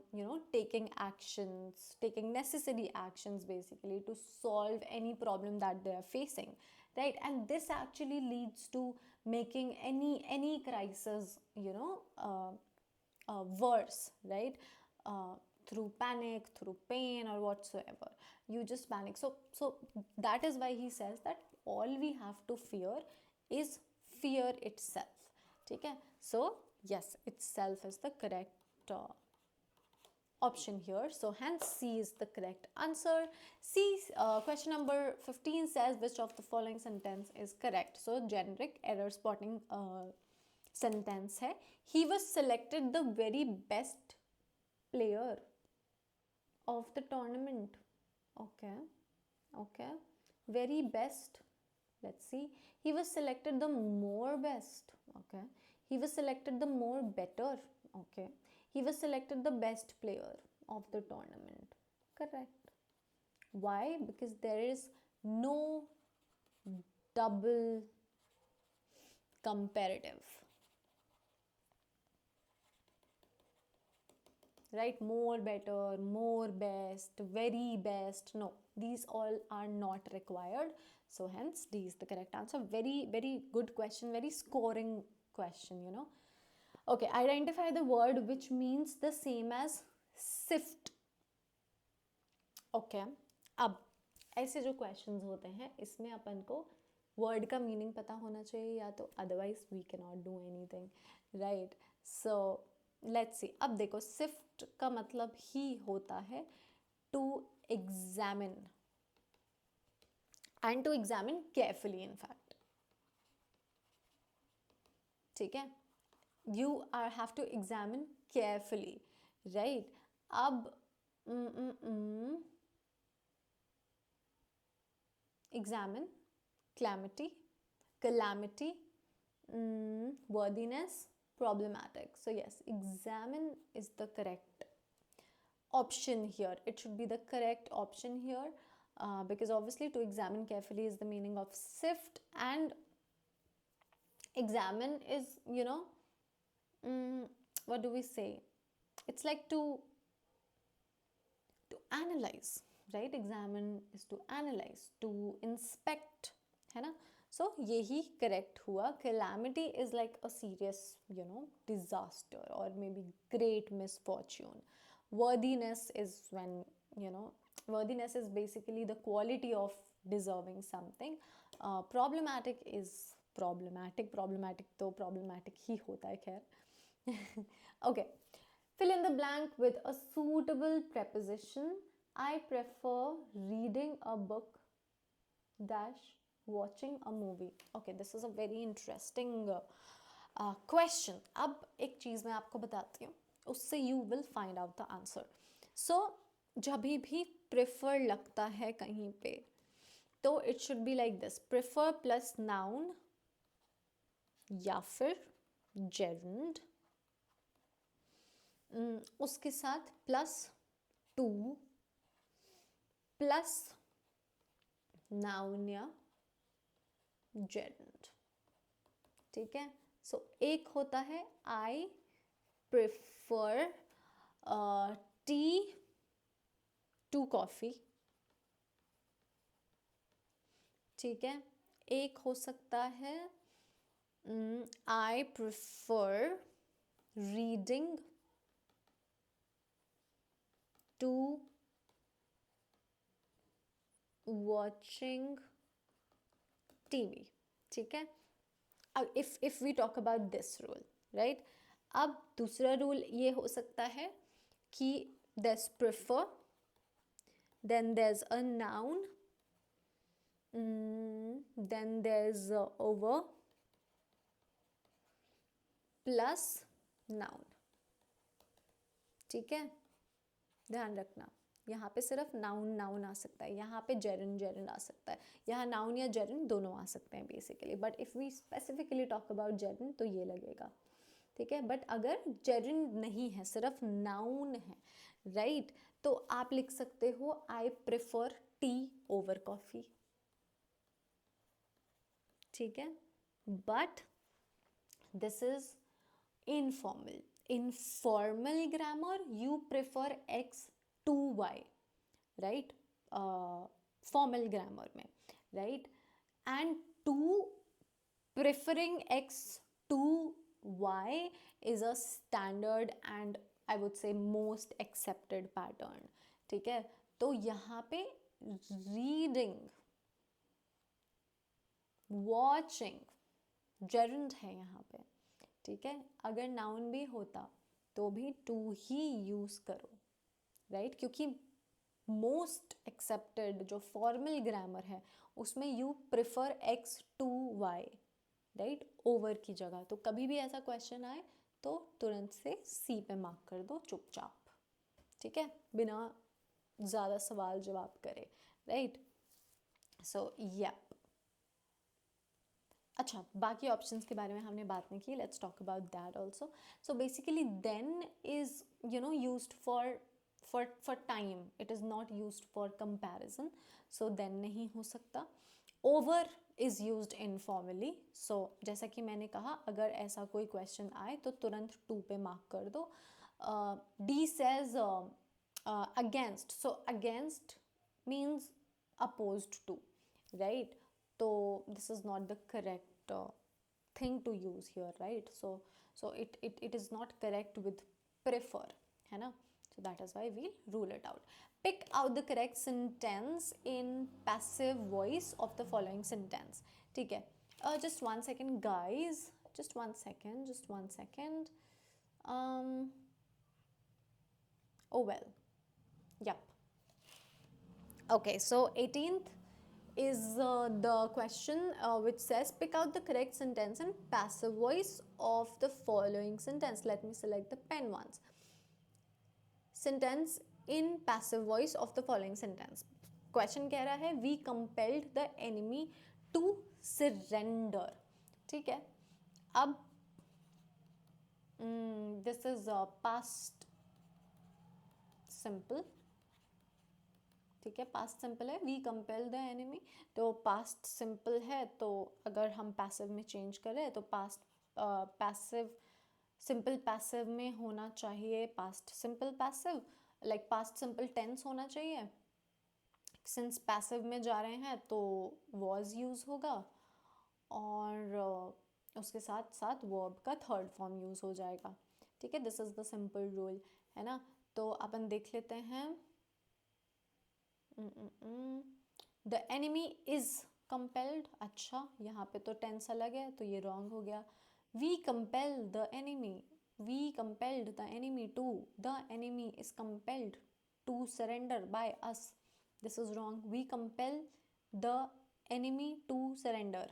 taking actions, taking necessary actions basically to solve any problem that they are facing, right? And this actually leads to making any crisis, worse, right? Through panic, through pain, or whatsoever. You just panic. So that is why he says that all we have to fear is fear itself. Okay? So yes, itself is the correct option here. So hence C is the correct answer. C, question number 15 says which of the following sentence is correct. So generic error spotting sentence hai. He was selected the very best player of the tournament. Okay, okay, very best. Let's see. He was selected the more best. Okay, he was selected the more better. Okay, he was selected the best player of the tournament. Correct. Why? Because there is no double comparative, right? More, better, more, best, very best. No, these all are not required. So hence D is the correct answer. Very, very good question, very scoring question, Okay, identify the word which means the same as sift. Okay, अब ऐसे जो questions होते हैं इसमें अपन को word का meaning पता होना चाहिए, या तो otherwise we can not do anything, right? So let's see. अब देखो, सिफ्ट का मतलब ही होता है to examine, and to examine carefully in fact. ठीक है, you are have to examine carefully, right? अब examine, calamity, worthiness, problematic. So yes, examine is the correct option here. It should be the correct option here, because obviously to examine carefully is the meaning of sift, and examine is, what do we say, it's like to analyze, right? Examine is to analyze, to inspect, है ना? So यही correct हुआ. Calamity is like a serious, disaster or maybe great misfortune. Worthiness is when, worthiness is basically the quality of deserving something. Problematic is problematic तो problematic ही होता है खैर. Okay. Fill in the blank with a suitable preposition. I prefer reading a book dash watching a movie. Okay, this is a very interesting question. अब एक चीज़ मैं आपको बताती हूँ, उससे you will find out the answer. So जब भी prefer लगता है कहीं पे, तो it should be like this: prefer plus noun या फिर gerund, उसके साथ प्लस टू प्लस नाउन या जेरेंड. ठीक है. सो एक होता है I prefer tea to coffee. ठीक है. एक हो सकता है I prefer reading to watching TV. ठीक है. अब if we talk about this rule, right? अब दूसरा रूल ये हो सकता है कि there's prefer, then there's a noun, then there's over plus noun. ठीक है. ध्यान रखना, यहाँ पे सिर्फ नाउन आ सकता है, यहाँ पे जेरेंड आ सकता है, यहाँ नाउन या जेरेंड दोनों आ सकते हैं basically. But if we specifically talk about gerund तो ये लगेगा. ठीक है. बट अगर जेरेंड नहीं है, सिर्फ नाउन है, राइट, तो आप लिख सकते हो आई प्रेफर टी ओवर कॉफ़ी. ठीक है. But this is informal. In formal grammar, you prefer X to Y, right? Formal grammar में, right? And to preferring X to Y is a standard and I would say most accepted pattern. ठीक है. तो यहाँ पे reading, watching, gerund है यहाँ पे. ठीक है. अगर नाउन भी होता तो भी टू ही यूज़ करो, राइट? क्योंकि मोस्ट एक्सेप्टेड जो फॉर्मल ग्रामर है उसमें you prefer X to Y, right, over की जगह. तो कभी भी ऐसा क्वेश्चन आए तो तुरंत से सी पे मार्क कर दो चुपचाप. ठीक है. बिना ज़्यादा सवाल जवाब करे, राइट? सो यप. अच्छा, बाकी ऑप्शंस के बारे में हमने बात नहीं की. Let's talk about that also. So basically then is used for time. It is not used for comparison. So then नहीं हो सकता. Over is used informally. So जैसा कि मैंने कहा, अगर ऐसा कोई क्वेश्चन आए तो तुरंत टू पे मार्क कर दो. D says against. So against means opposed to, right? So this is not the correct thing to use here, right? So it is not correct with prefer, है ना? So that is why we'll rule it out. Pick out the correct sentence in passive voice of the following sentence. ठीक है. Just one second, guys. Just one second. Oh well. Yep. Okay. So 18th is the question which says pick out the correct sentence in passive voice of the following sentence. Let me select the pen ones. Sentence in passive voice of the following sentence. Question कह रहा है we compelled the enemy to surrender. ठीक है. अब this is past simple, ठीक है, past simple है, we compel the enemy, तो पास्ट सिंपल है, तो अगर हम पैसिव में चेंज करें तो पास्ट पैसिव सिंपल पैसिव में होना चाहिए past simple passive, like past simple tense होना चाहिए, सिंस पैसिव में जा रहे हैं तो वॉज यूज़ होगा, और उसके साथ साथ वर्ब का थर्ड फॉर्म यूज़ हो जाएगा, ठीक है, this is the simple rule, है ना। तो अपन देख लेते हैं, द एनिमी इज कंपेल्ड, अच्छा यहाँ पे तो टेंस अलग है तो ये रॉन्ग हो गया, we compel the enemy, we compelled the enemy to, the enemy is compelled to surrender by us, this is wrong, we compel the enemy to surrender,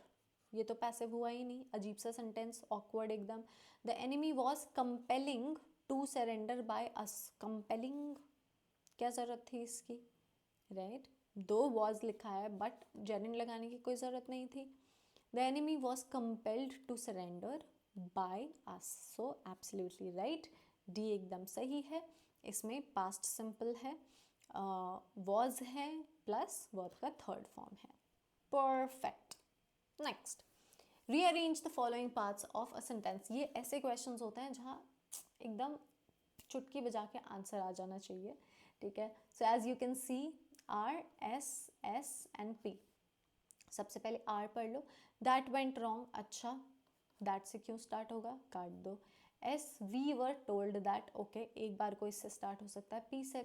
ये तो पैसिव हुआ ही नहीं, अजीब सा सेंटेंस, ऑकवर्ड एकदम, the enemy was compelling to surrender by us, compelling क्या ज़रूरत थी इसकी, राइट, दो वॉज लिखा है बट जेरिन लगाने की कोई ज़रूरत नहीं थी, the enemy was compelled to surrender by us, so absolutely right, D एकदम सही है, इसमें पास्ट सिंपल है, वॉज है प्लस वर्ब का थर्ड फॉर्म है, perfect. Next, rearrange the following parts of a sentence, ये ऐसे क्वेश्चंस होते हैं जहाँ एकदम चुटकी बजा के आंसर आ जाना चाहिए, ठीक है, so as you can see R S S and P, सबसे पहले आर पढ़ लो, दैट वेंट रॉन्ग, अच्छा दैट से क्यों स्टार्ट होगा, काट दो, S we were told that, okay एक बार को इससे स्टार्ट हो सकता है, पी से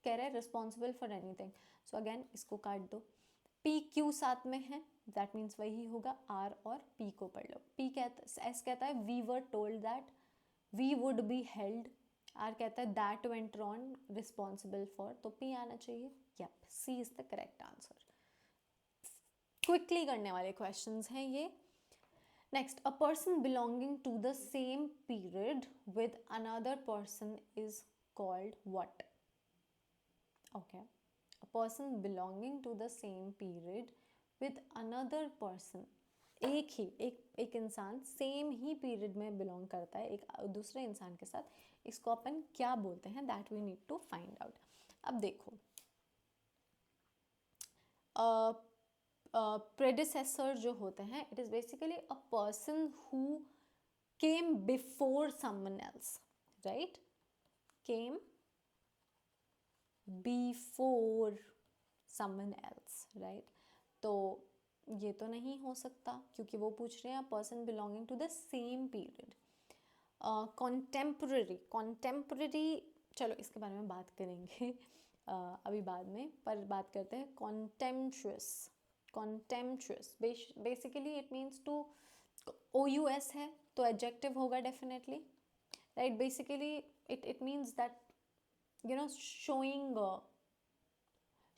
कह रहे हैं responsible for anything, so again इसको काट दो, पी क्यू साथ में है, दैट मीन्स वही होगा, आर और पी को पढ़ लो, पी कहता एस कहता है we were told that we would be held, R कहता है that went wrong responsible for, तो पी आना चाहिए, yup C is the correct answer, quickly करने वाले क्वेश्चंस हैं ये। Next, a person belonging to the same period with another person is called what, okay, a person belonging to the same period with another person, एक इंसान same ही period में belong करता है एक दूसरे इंसान के साथ, इसको अपन क्या बोलते हैं, that we need to find out. अब देखो, प्रेडिसेसर जो होते हैं, it is basically a person who came before someone else, right, came before someone else, right, तो ये तो नहीं हो सकता क्योंकि वो पूछ रहे हैं person belonging to the same period, contemporary, चलो इसके बारे में बात करेंगे अभी बाद में, पर बात करते हैं contemptuous, basically it means to, OUS है तो एडजेक्टिव होगा definitely, right, basically it means that you know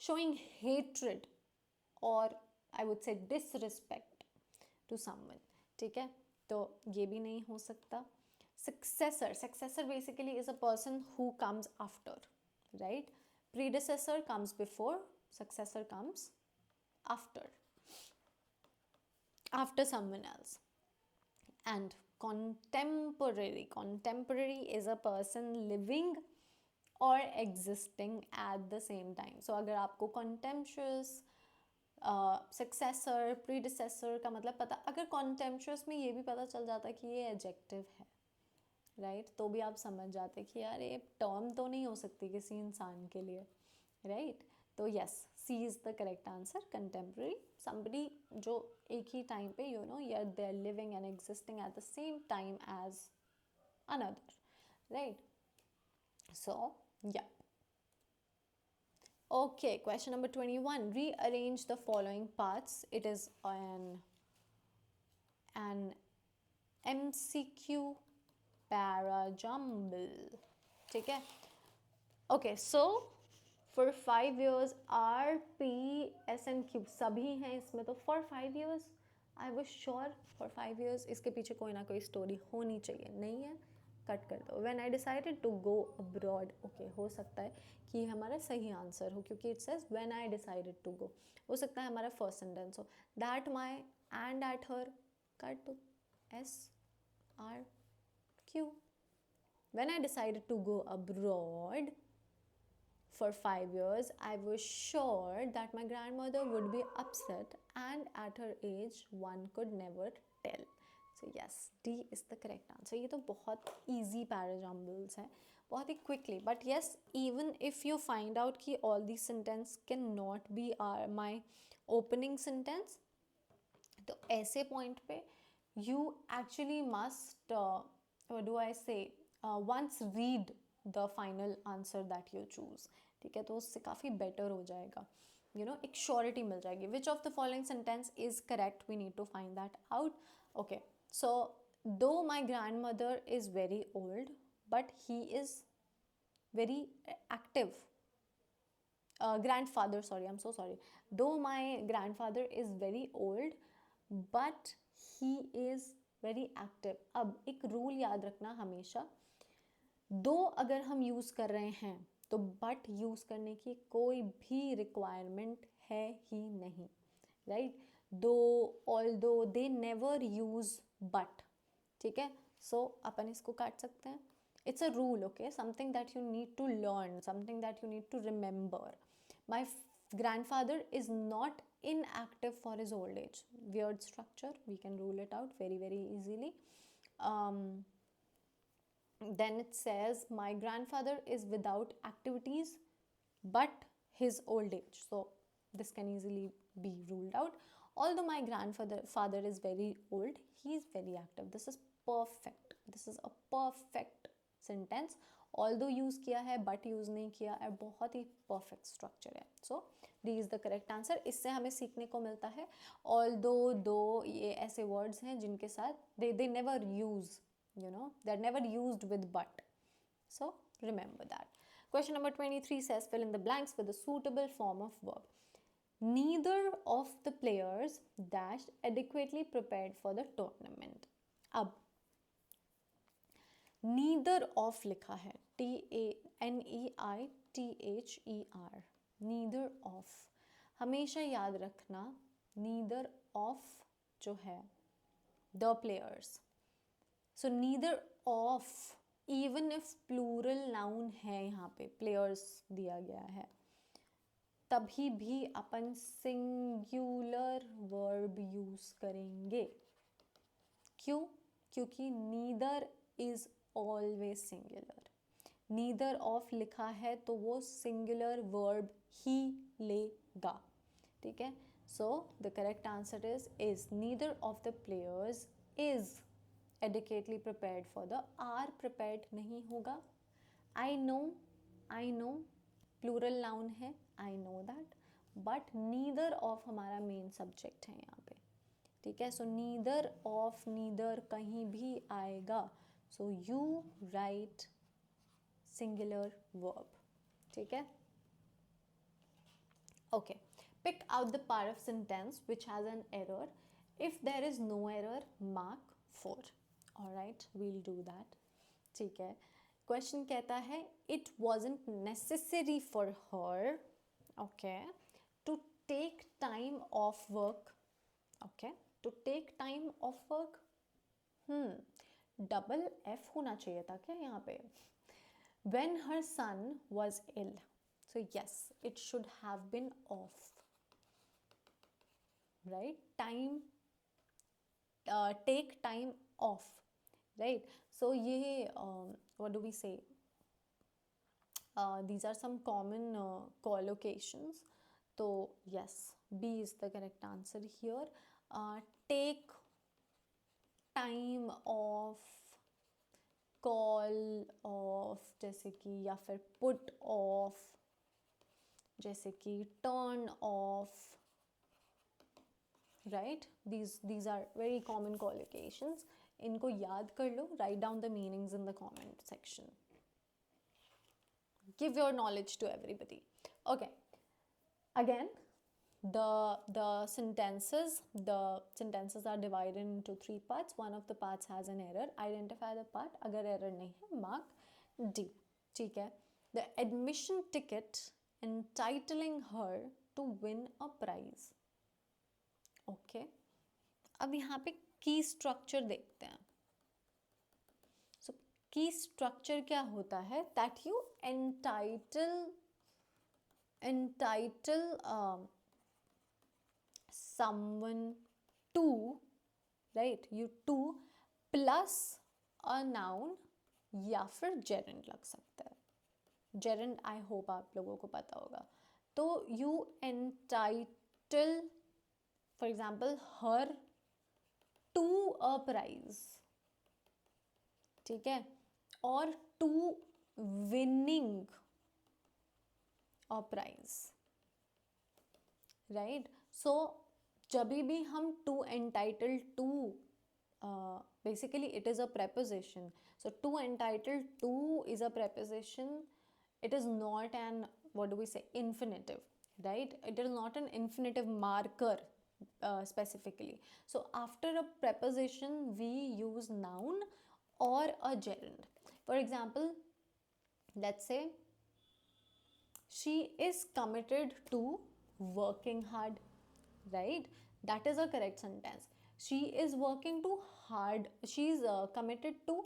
showing hatred or I would say disrespect to someone, ठीक है, तो ये भी नहीं हो सकता। Successor basically is a person who comes after, right? Predecessor comes before, successor comes after someone else. And contemporary is a person living or existing at the same time. So अगर आपको contemptuous, सक्सेसर, प्रीडिसेसर का मतलब पता, अगर कॉन्टेम्पचुअस में ये भी पता चल जाता कि ये एडजेक्टिव है, राइट, तो भी आप समझ जाते कि यार ये टर्म तो नहीं हो सकती किसी इंसान के लिए, राइट, तो yes C is the correct answer, contemporary, somebody जो एक ही टाइम पे यू नो यार they are living and existing at the same time as another, right, so या। Okay, question number 21. Rearrange the following parts. It is an MCQ parajumble. ठीक है? Okay, so for 5 years R, P, S and Q सभी हैं इसमें, तो for 5 years I was sure for 5 years इसके पीछे कोई ना कोई स्टोरी होनी चाहिए, नहीं है कट कर दो। When I decided to go abroad, okay, हो सकता है कि हमारा सही आंसर हो क्योंकि it says when I decided to go, हो सकता है हमारा फर्स्ट सेंटेंस हो, that my and at her, cut दो, S R Q, When I decided to go abroad for 5 years, I was sure that my grandmother would be upset, and at her age, one could never tell. So yes, D is the correct answer. ये तो बहुत easy paragraphs हैं, बहुत ही quickly. But yes, even if you find out कि all these sentence cannot be my opening sentence, तो ऐसे point पे you actually must what do I say, once read the final answer that you choose. ठीक है, तो उससे काफ़ी better हो जाएगा, you know, एक surety मिल जाएगी. Which of the following sentence is correct? We need to find that out. Okay, so though my grandmother is very old, but he is very active. Grandfather, sorry, I'm so sorry. Though my grandfather is very old, but he is very active. अब एक rule याद रखना हमेशा, दो अगर हम use कर रहे हैं तो बट यूज़ करने की कोई भी रिक्वायरमेंट है ही नहीं, राइट? दो, ऑल दो, दे नेवर यूज़ बट. ठीक है, सो अपन इसको काट सकते हैं. It's a rule, okay? Something that you need to learn, something that you need to remember. My grandfather is not inactive for his old age. Weird structure, we can rule it out very, very easily. Then it says, my grandfather is without activities but his old age. So this can easily be ruled out. Although my father is very old, he is very active. This is perfect. This is a perfect sentence. Although use किया है but use नहीं किया है, बहुत ही perfect structure है. So D is the correct answer. इससे हमें सीखने को मिलता है ऑल्दो, दो, ये ऐसे वर्ड्स हैं जिनके साथ they never use, you know, they're never used with but. So remember that. Question number 23 says, fill in the blanks with a suitable form of verb. Neither of the players dash adequately prepared for the tournament. अब neither of लिखा है, TANEITHER, neither of. हमेशा याद रखना neither of जो है the players. So neither of, even if plural noun है यहाँ पे, players दिया गया है, तभी भी अपन singular verb यूज करेंगे. क्यों? क्योंकि neither is always singular. neither of लिखा है तो वो singular verb ही लेगा. ठीक है, so the correct answer is neither of the players is adequately prepared for the. are prepared नहीं होगा. I know plural noun है, I know that, but neither of हमारा main subject है यहाँ पे. ठीक है, so neither of, neither कहीं भी आएगा, so you write singular verb. ठीक है, okay. Pick out the part of sentence which has an error. If there is no error, mark 4. Alright, we'll do that. ठीक है, क्वेश्चन कहता है it wasn't necessary for her, okay, to take time off work. Okay, to take time off work. Double F होना चाहिए था क्या यहाँ पे? When her son was ill. So yes, it should have been off. Right? Time, take time off. Right? So ये what do we say? These are some common collocations. So yes, B is the correct answer here. Take time off, call off जैसे कि, या फिर put off जैसे कि turn off, right? These are very common collocations. इनको याद कर लो. Write down the meanings in the comment section. Give your knowledge to everybody. Okay. Again, the sentences are divided into 3 parts. One of the parts has an error. Identify the part. अगर error नहीं है, mark D. ठीक है. The admission ticket entitling her to win a prize. Okay. अब यहाँ पे key structure देखते हैं. So की स्ट्रक्चर क्या होता है, that you entitle someone to, right, you to plus a noun या फिर gerund लग सकता है. gerund आई होप आप लोगों को पता होगा. तो you entitle for example her to a prize, ठीक है, और to winning a prize, right? So जब भी हम to entitled to, basically it is a preposition. So to entitled to is a preposition. It is not an, what do we say, infinitive, right? It is not an infinitive marker specifically. So after a preposition we use noun or a gerund. For example, let's say she is committed to working hard, right? That is a correct sentence. She is working too hard, she is committed to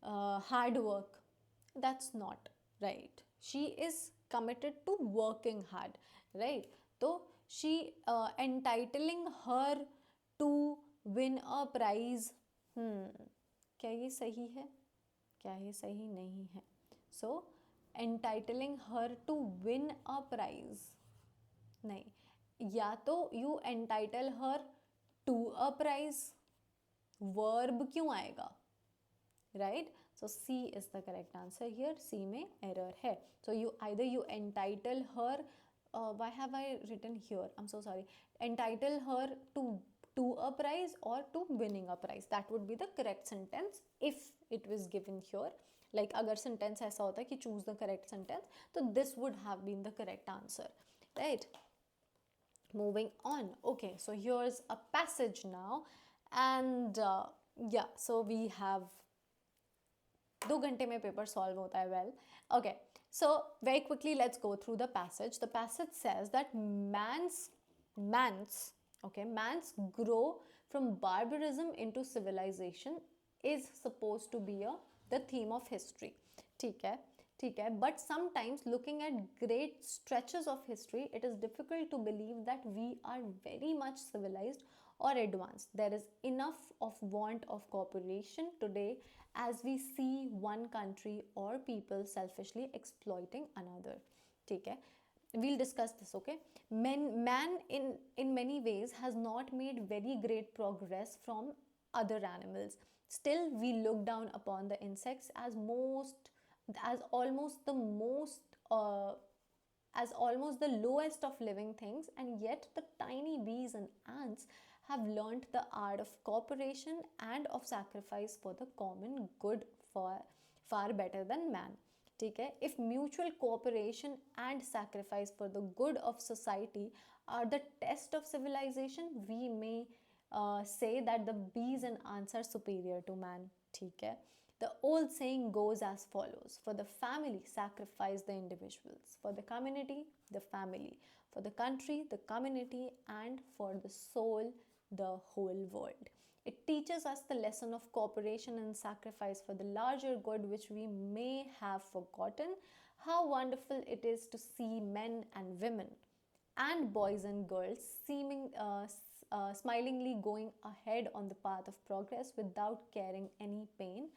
hard work. That's not right. She is committed to working hard, right? So she entitling her to win a prize, क्या ये सही है, क्या ये सही नहीं है? So entitling her to win a prize, नहीं, या तो you entitle her to a prize, verb क्यों आएगा, right? So C is the correct answer here. C में error है. So you either you entitle her, why have I written here, I'm so sorry, entitle her to a prize or to winning a prize. That would be the correct sentence if it was given here. Like अगर sentence ऐसा होता कि choose the correct sentence, तो this would have been the correct answer, right? Moving on. Okay, so here's a passage now, and yeah, so we have 2 घंटे में paper solve होता है. Well, okay, so very quickly let's go through the passage. The passage says that man's grow from barbarism into civilization is supposed to be the theme of history. ठीक है, ठीक है, but sometimes looking at great stretches of history, it is difficult to believe that we are very much civilized or advanced. There is enough of want of cooperation today as we see one country or people selfishly exploiting another. ठीक है, we'll discuss this, okay? Man in many ways has not made very great progress from other animals. Still, we look down upon the insects as almost the lowest of living things, and yet the tiny bees and ants have learnt the art of cooperation and of sacrifice for the common good far better than man. ठीक है, if mutual cooperation and sacrifice for the good of society are the test of civilization, we may say that the bees and ants are superior to man. ठीक है, the old saying goes as follows: for the family, sacrifice the individuals; for the community, the family; for the country, the community; and for the soul, the whole world. It teaches us the lesson of cooperation and sacrifice for the larger good, which we may have forgotten. How wonderful it is to see men and women and boys and girls smilingly going ahead on the path of progress without carrying any pain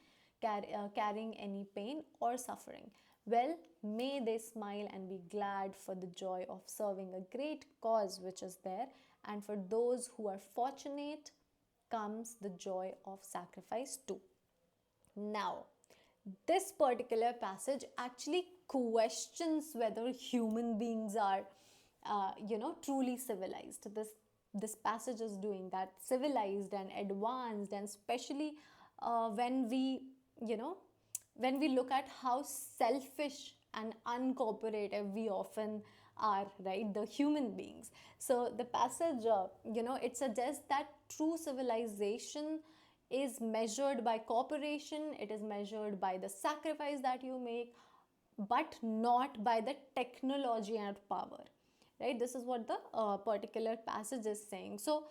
or suffering. Well, may they smile and be glad for the joy of serving a great cause which is there, and for those who are fortunate comes the joy of sacrifice too. Now, this particular passage actually questions whether human beings are, truly civilized. This passage is doing that, civilized and advanced, and especially when we look at how selfish and uncooperative we often are, right, the human beings. So the passage, it suggests that true civilization is measured by cooperation, it is measured by the sacrifice that you make, but not by the technology and power, right? This is what the particular passage is saying. So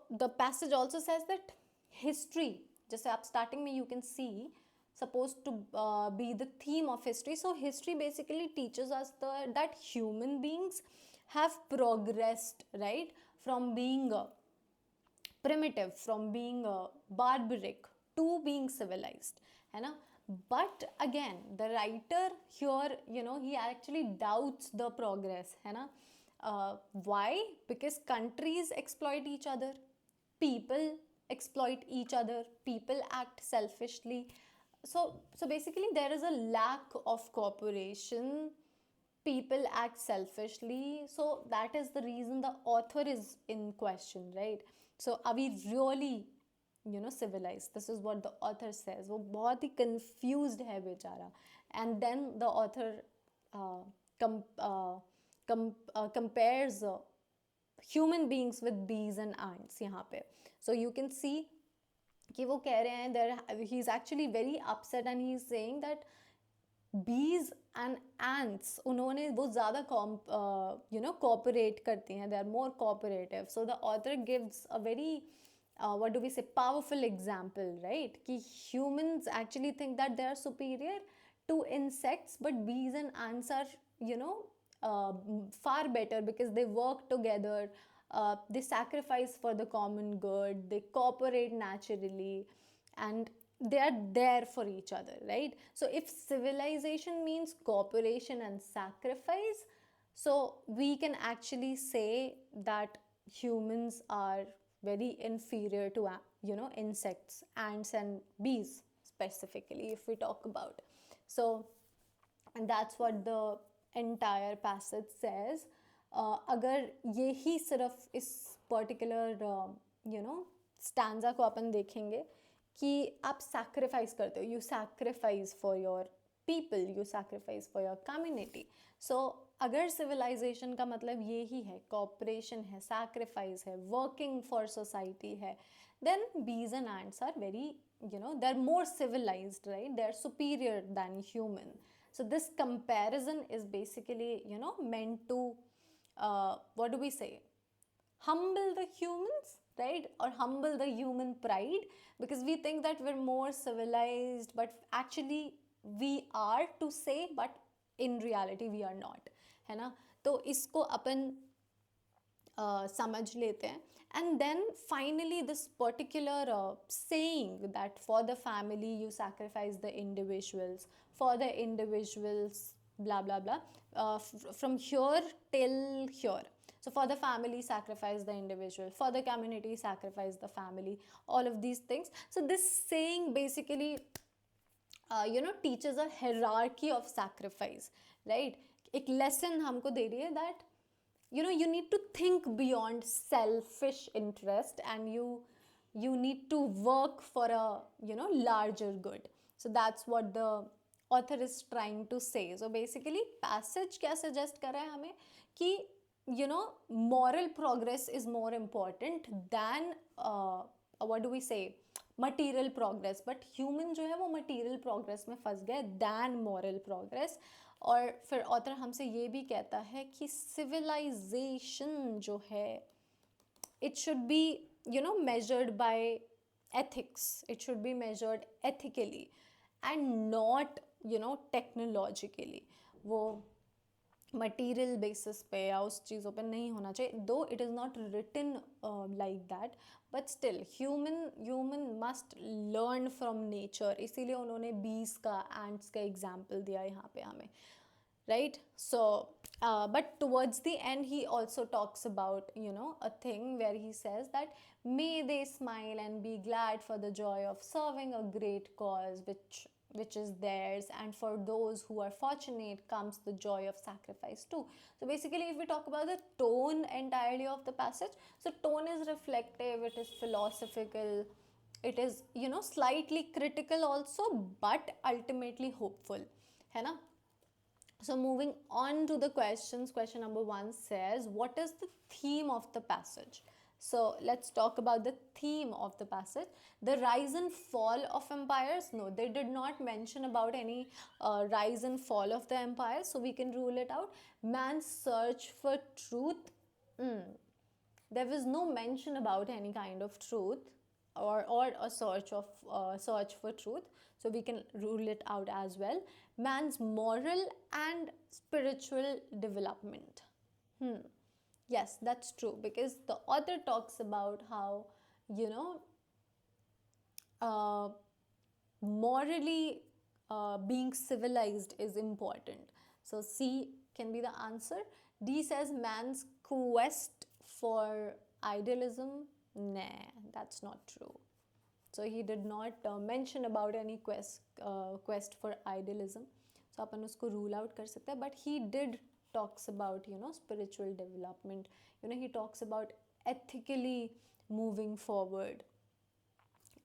the passage also says that history, जैसे आप starting में you can see, supposed to be the theme of history. So history basically teaches us that human beings have progressed, right, from being primitive, from being barbaric to being civilized, है ना. But again, the writer here, he actually doubts the progress, है ना. Why? Because countries exploit each other, people exploit each other, people act selfishly. So basically there is a lack of cooperation, people act selfishly. So that is the reason the author is in question, right? So are we really civilized? This is what the author says. वो बहुत ही confused है बेचारा. And then the author uh, compares human beings with bees and ants यहाँ पे. So you can see कि वो कह रहे हैं there he is actually very upset and he is saying that bees and ants उन्होंने वो ज़्यादा cooperate करती हैं, they are more cooperative. So the author gives a very what do we say, powerful example, right, कि humans actually think that they are superior to insects, but bees and ants are far better because they work together, they sacrifice for the common good, they cooperate naturally, and they are there for each other, right? So if civilization means cooperation and sacrifice, so we can actually say that humans are very inferior to insects, ants and bees specifically, if we talk about. So, and that's what the entire passage says. अगर यही सिर्फ इस particular stanza को अपन देखेंगे कि आप sacrifice करते हो, you sacrifice for your people, you sacrifice for your community. So अगर सिविलाइजेशन का मतलब ये ही है, कॉपरेशन है, सैक्रिफाइस है, वर्किंग फॉर सोसाइटी है, then bees and ants are very they are more civilized, right, they are superior than human. So this comparison is basically meant to what do we say, humble the humans, right, or humble the human pride, because we think that we're more civilized, but actually we are to say, but in reality we are not, है ना. तो इसको अपन समझ लेते हैं. And then finally this particular saying that for the family you sacrifice the individuals, for the individuals blah blah blah, from here till here. So for the family sacrifice the individual, for the community sacrifice the family, all of these things. So this saying basically teaches a hierarchy of sacrifice, right. एक lesson हमको दे रही है that you need to think beyond selfish interest, and you need to work for a larger good. So that's what the author is trying to say. So basically passage क्या suggest कर रहा है हमें कि moral progress is more important than what do we say, material progress. But human जो है वो material progress में फंस गए than moral progress. और फिर ऑथर हमसे ये भी कहता है कि सिविलाइजेशन जो है it should be measured by ethics, it should be measured ethically and not technologically. वो मटीरियल बेसिस पे या उस चीज़ों पे नहीं होना चाहिए, though it is not written like that, but still human must learn from nature. इसीलिए उन्होंने बीज का, एंट्स का एग्जाम्पल दिया यहाँ पे हमें, right. So but towards the end he also talks about a thing where he says that may they smile and be glad for the joy of serving a great cause which is theirs, and for those who are fortunate comes the joy of sacrifice too. So basically if we talk about the tone entirely of the passage, so tone is reflective, it is philosophical, it is slightly critical also, but ultimately hopeful, है ना. So moving on to the questions, question number 1 says, what is the theme of the passage? So let's talk about the theme of the passage. The rise and fall of empires. No, they did not mention about any rise and fall of the empire, so we can rule it out. Man's search for truth. There was no mention about any kind of truth. or a search for truth. So we can rule it out as well. Man's moral and spiritual development. Yes, that's true, because the author talks about how, you know, morally being civilized is important. So C can be the answer. D says man's quest for idealism. Nah, that's not true. So he did not mention about any quest for idealism. So अपन उसको rule out कर सकते हैं. But he did talks about, spiritual development. He talks about ethically moving forward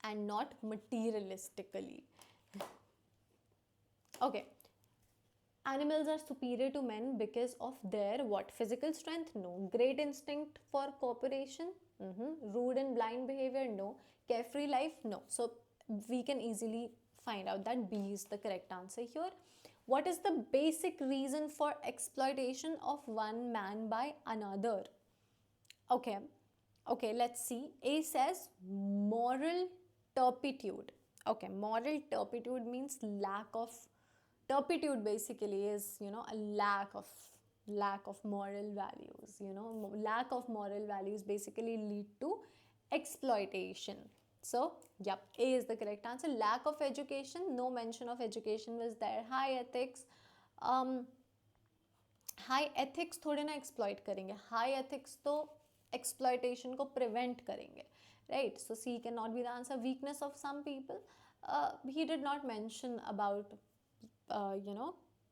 and not materialistically. Okay. Animals are superior to men because of their what? Physical strength? No. Great instinct for cooperation? Rude and blind behavior? No. Carefree life? No. So we can easily find out that B is the correct answer here. What is the basic reason for exploitation of one man by another? Okay, let's see. A says moral turpitude. Okay, moral turpitude means lack of, turpitude basically is, a lack of moral values. Lack of moral values basically lead to exploitation. So yep, A is the correct answer. Lack of education, no mention of education was there. High ethics, high ethics थोड़े ना exploit करेंगे, high ethics तो exploitation को prevent करेंगे, right? So C can not be the answer. Weakness of some people, he did not mention about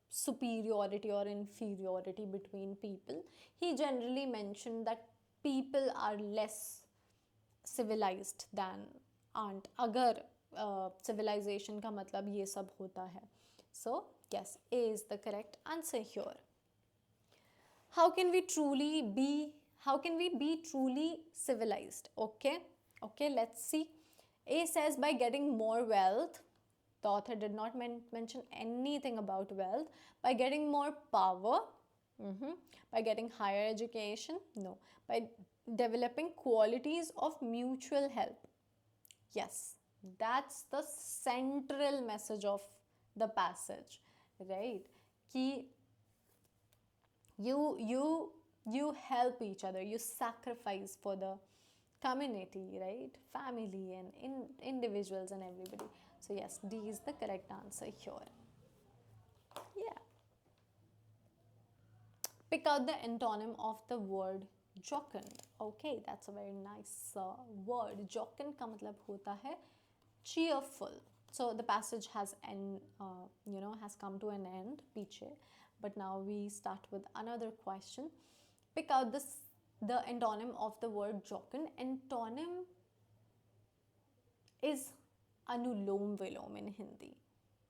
superiority or inferiority between people. He generally mentioned that people are less civilized than aren't. अगर civilization का मतलब ये सब होता है. So yes, A is the correct answer here. How can we be truly civilized? Okay, let's see. A says by getting more wealth. The author did not mention anything about wealth. By getting more power. By getting higher education. No. By developing qualities of mutual help. Yes, that's the central message of the passage, right? Ki you help each other, you sacrifice for the community, right? Family and individuals and everybody. So yes, D is the correct answer here. Yeah. Pick out the antonym of the word jocund. Okay, that's a very nice word. Jocund का मतलब होता है cheerful. So the passage has has come to an end पीछे. But now we start with another question. Pick out the antonym of the word jocund. Antonym is anulom vilom in Hindi.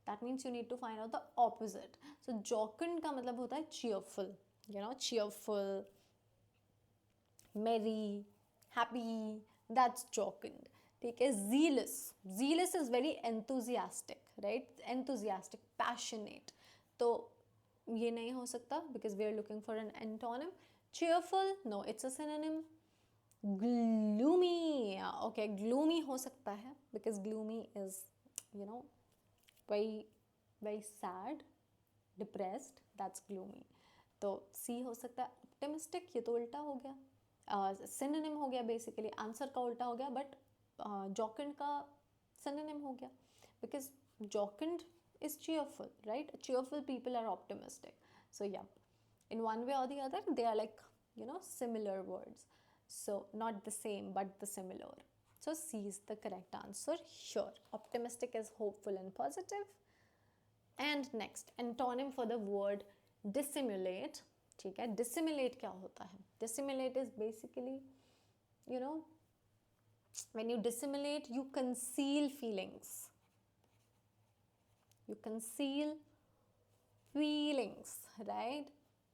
That means you need to find out the opposite. So jocund का मतलब होता है cheerful. Cheerful, merry, happy. That's jocund. ठीक है. Zealous is very enthusiastic, right? Enthusiastic, passionate. तो ये नहीं हो सकता because we are looking for an antonym. Cheerful, no, it's a synonym. Gloomy, okay, gloomy हो सकता है because gloomy is very very sad, depressed. That's gloomy. तो C हो सकता है. Optimistic, ये तो उल्टा हो गया, synonym हो गया basically. Answer का उल्टा हो गया, but jocund का synonym हो गया because jocund is cheerful, right? Cheerful people are optimistic. So yeah, in one way or the other, they are like, similar words. So not the same, but the similar. So C is the correct answer here. Optimistic is hopeful and positive. And next, antonym for the word dissimulate. ठीक है. Dissimulate क्या होता है? Dissimulate is basically, when you dissimulate, you conceal feelings. You conceal feelings, right?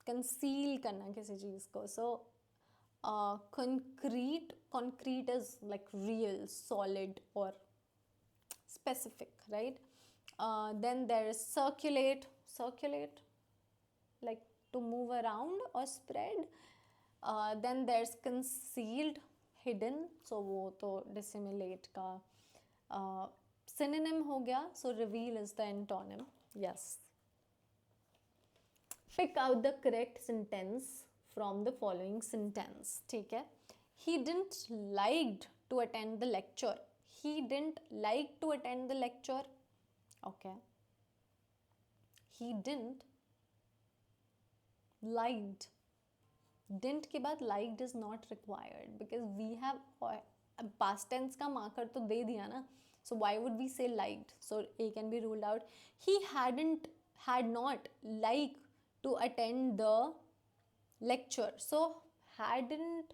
Conceal करना किसी चीज़ को. So concrete is like real, solid or specific, right? Then there is circulate, like to move around or spread. Then there's concealed, hidden, so वो तो dissimulate का synonym हो गया, so reveal is the antonym. Yes. Pick out the correct sentence from the following sentence. ठीक है, he didn't like to attend the lecture. He didn't like to attend the lecture. Okay. He didn't liked. Didn't के बाद liked is not required because we have past tense का marker तो दे दिया ना, so why would we say liked? So A can be ruled out. He had not liked to attend the lecture. So hadn't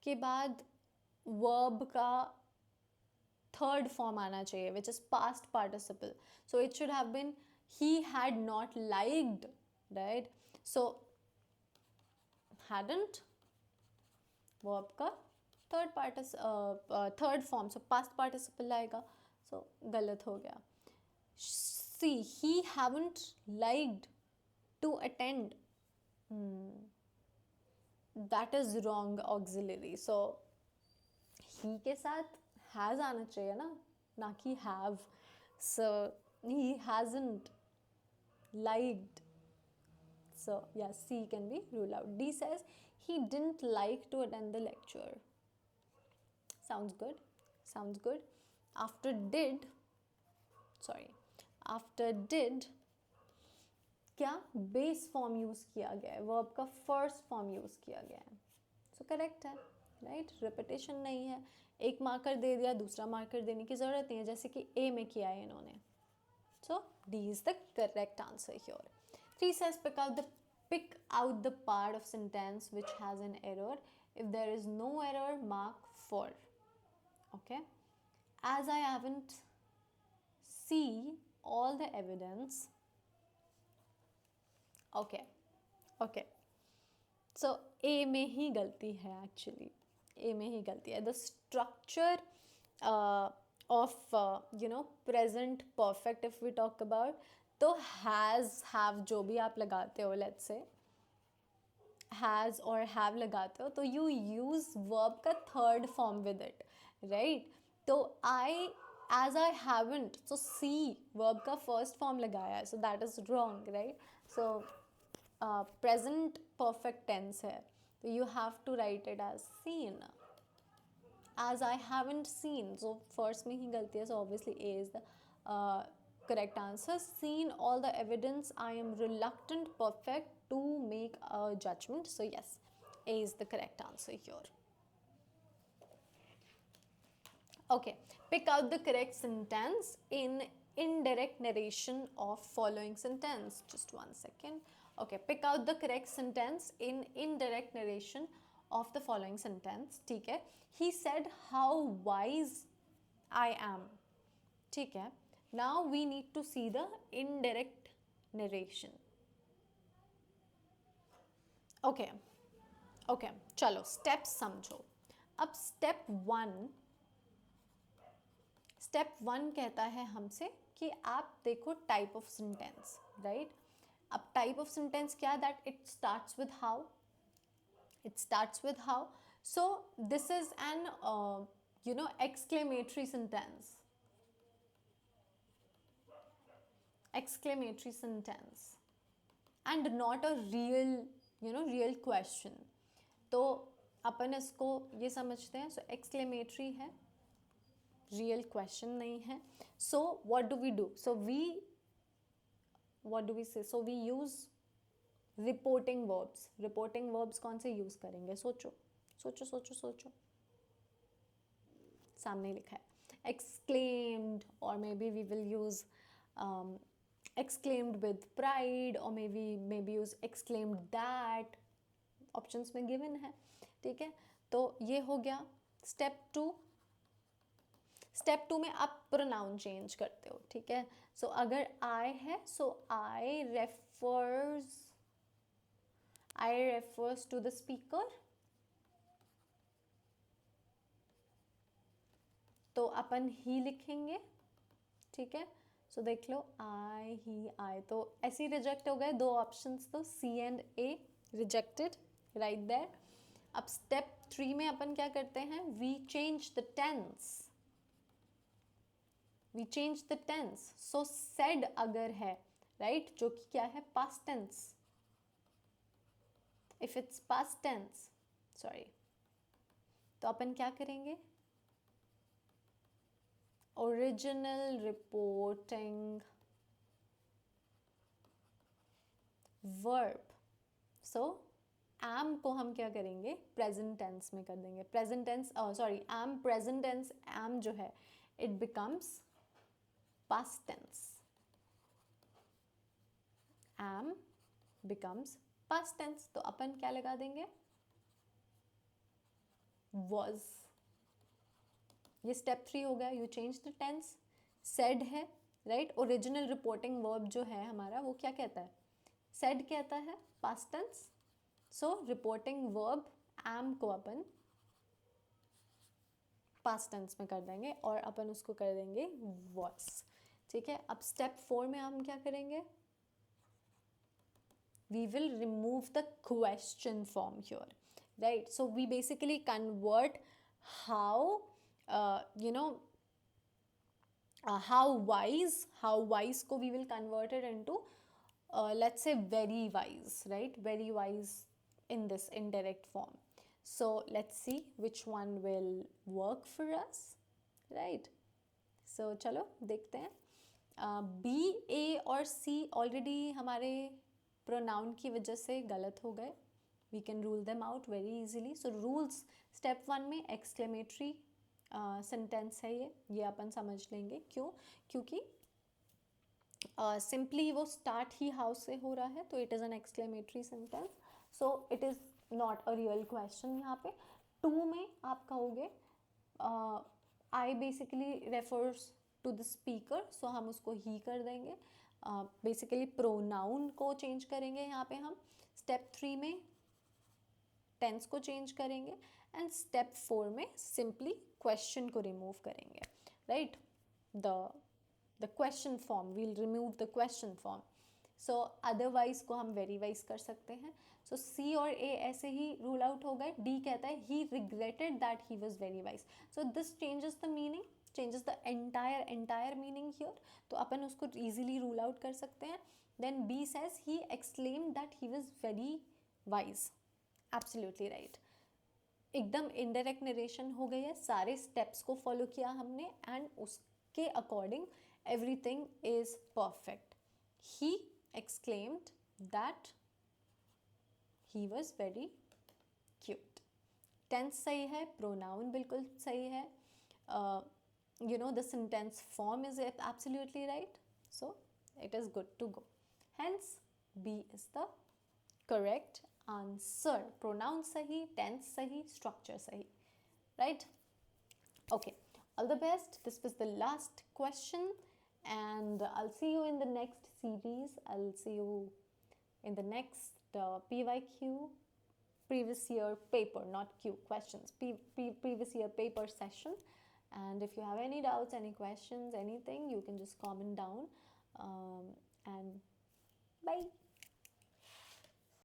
के बाद verb का third form आना चाहिए, which is past participle. So it should have been he had not liked, right? So hadn't verb का third form, so past participle आएगा, so गलत हो गया. See, he haven't liked to attend. That is wrong auxiliary. So he के साथ has आना चाहिए ना कि have. So he hasn't liked. So yeah, C can be ruled out. D says he didn't like to attend the lecture. Sounds good. Sounds good. After did क्या base form use किया गया है, verb का first form use किया गया है, so correct है, right. Repetition नहीं है, एक मार्कर दे दिया, दूसरा मार्कर देने की जरूरत नहीं है, जैसे कि ए में किया है इन्होंने. So D is the correct answer here. 3 says pick out the part of sentence which has an error. If there is no error, mark for. Okay. As I haven't see all the evidence. Okay. So A में ही गलती है actually. A में ही गलती है. The structure of present perfect if we talk about, तो has have जो भी आप लगाते हो, let's say has or have लगाते हो, तो you use verb का third form with it, right? तो as I haven't, so see verb का first form लगाया, so that is wrong, right? So present perfect tense है, so you have to write it as seen. As I haven't seen, so first में ही गलती है, so obviously A is the correct answer. Seen all the evidence, I am reluctant perfect to make a judgment, so yes, A is the correct answer here. Okay, pick out the correct sentence in indirect narration of following sentence. Just 1 second. Okay, pick out the correct sentence in indirect narration of the following sentence. ठीक है. He said how wise I am. ठीक है. Now we need to see the indirect narration. Okay. चलो steps समझो. अब step 1 कहता है हमसे कि आप देखो type of sentence, right? अब type of sentence क्या है? That it starts with how. So this is an exclamatory sentence. And not a real question. तो अपन इसको ये समझते हैं, so exclamatory है, real question नहीं है. So what do we do? So what do we say? So we use reporting verbs कौन से यूज करेंगे? सोचो. सामने लिखा है exclaimed, or maybe we will use exclaimed with pride, or maybe use exclaimed that. Options में given है, ठीक है. तो ये हो गया स्टेप 2 में आप प्रोनाउन चेंज करते हो, ठीक है. सो अगर I है, सो I refers to the speaker, तो अपन ही लिखेंगे, ठीक है. सो देख लो I, he, I, तो ऐसे ही रिजेक्ट हो गए 2 ऑप्शंस, तो C and A rejected right there. अब स्टेप 3 में अपन क्या करते हैं, we change the tense, we change the tense. So said अगर है, राइट, जो कि क्या है, past tense. If it's past tense, sorry, तो अपन क्या करेंगे, original reporting verb. So am को हम क्या करेंगे, प्रेजेंट टेंस में कर देंगे. Present tense, sorry, am present tense, am जो है it becomes past tense. M becomes past tense. तो अपन क्या लगा देंगे, was. ये स्टेप 3 हो गया. You change the tense. Said है, राइट. ओरिजिनल रिपोर्टिंग वर्ब जो है हमारा वो क्या कहता है, सेड कहता है, पास्ट टेंस. सो रिपोर्टिंग वर्ब एम को अपन पास्ट टेंस में कर देंगे और अपन उसको कर देंगे was. ठीक है. अब स्टेप 4 में हम क्या करेंगे, we will remove the question form here, right. So we basically convert how how wise ko we will convert it into let's say very wise, right, very wise in this indirect form. So let's see which one will work for us, right. So चलो देखते हैं. B, A और C already हमारे pronoun की वजह से गलत हो गए. We can rule them out very easily. So rules step 1 में एक्सक्लेमेटरी सेंटेंस है ये अपन समझ लेंगे. क्यों, क्योंकि सिंपली वो स्टार्ट ही हाउस से हो रहा है, तो it is an exclamatory sentence. So it is not a real question. यहाँ पे 2 में आप कहोगे I basically refers to the speaker, so हम उसको ही कर देंगे. बेसिकली प्रोनाउन को चेंज करेंगे यहाँ पे हम. स्टेप 3 में टेंस को चेंज करेंगे एंड स्टेप 4 में सिंपली क्वेश्चन को रिमूव करेंगे, right. The question form, we'll remove the question form. So otherwise को हम वेरी वाइज कर सकते हैं. सो सी और ए ऐसे ही रूल आउट हो गए. डी कहता है he regretted that he was very wise. So this changes the meaning, changes the entire meaning here. तो अपन उसको easily rule out कर सकते हैं. Then B says he exclaimed that he was very wise. Absolutely right. एकदम indirect narration हो गई है. सारे steps को follow किया हमने and उसके according everything is perfect. He exclaimed that he was very cute. Tense सही है, pronoun बिल्कुल सही है. The sentence form is absolutely right. So it is good to go. Hence B is the correct answer. Pronoun sahi, tense sahi, structure sahi, right. Okay, all the best. This was the last question and I'll see you in the next series. I'll see you in the next PYQ, previous year paper, not Q, questions, previous year paper session. And if you have any doubts, any questions, anything, you can just comment down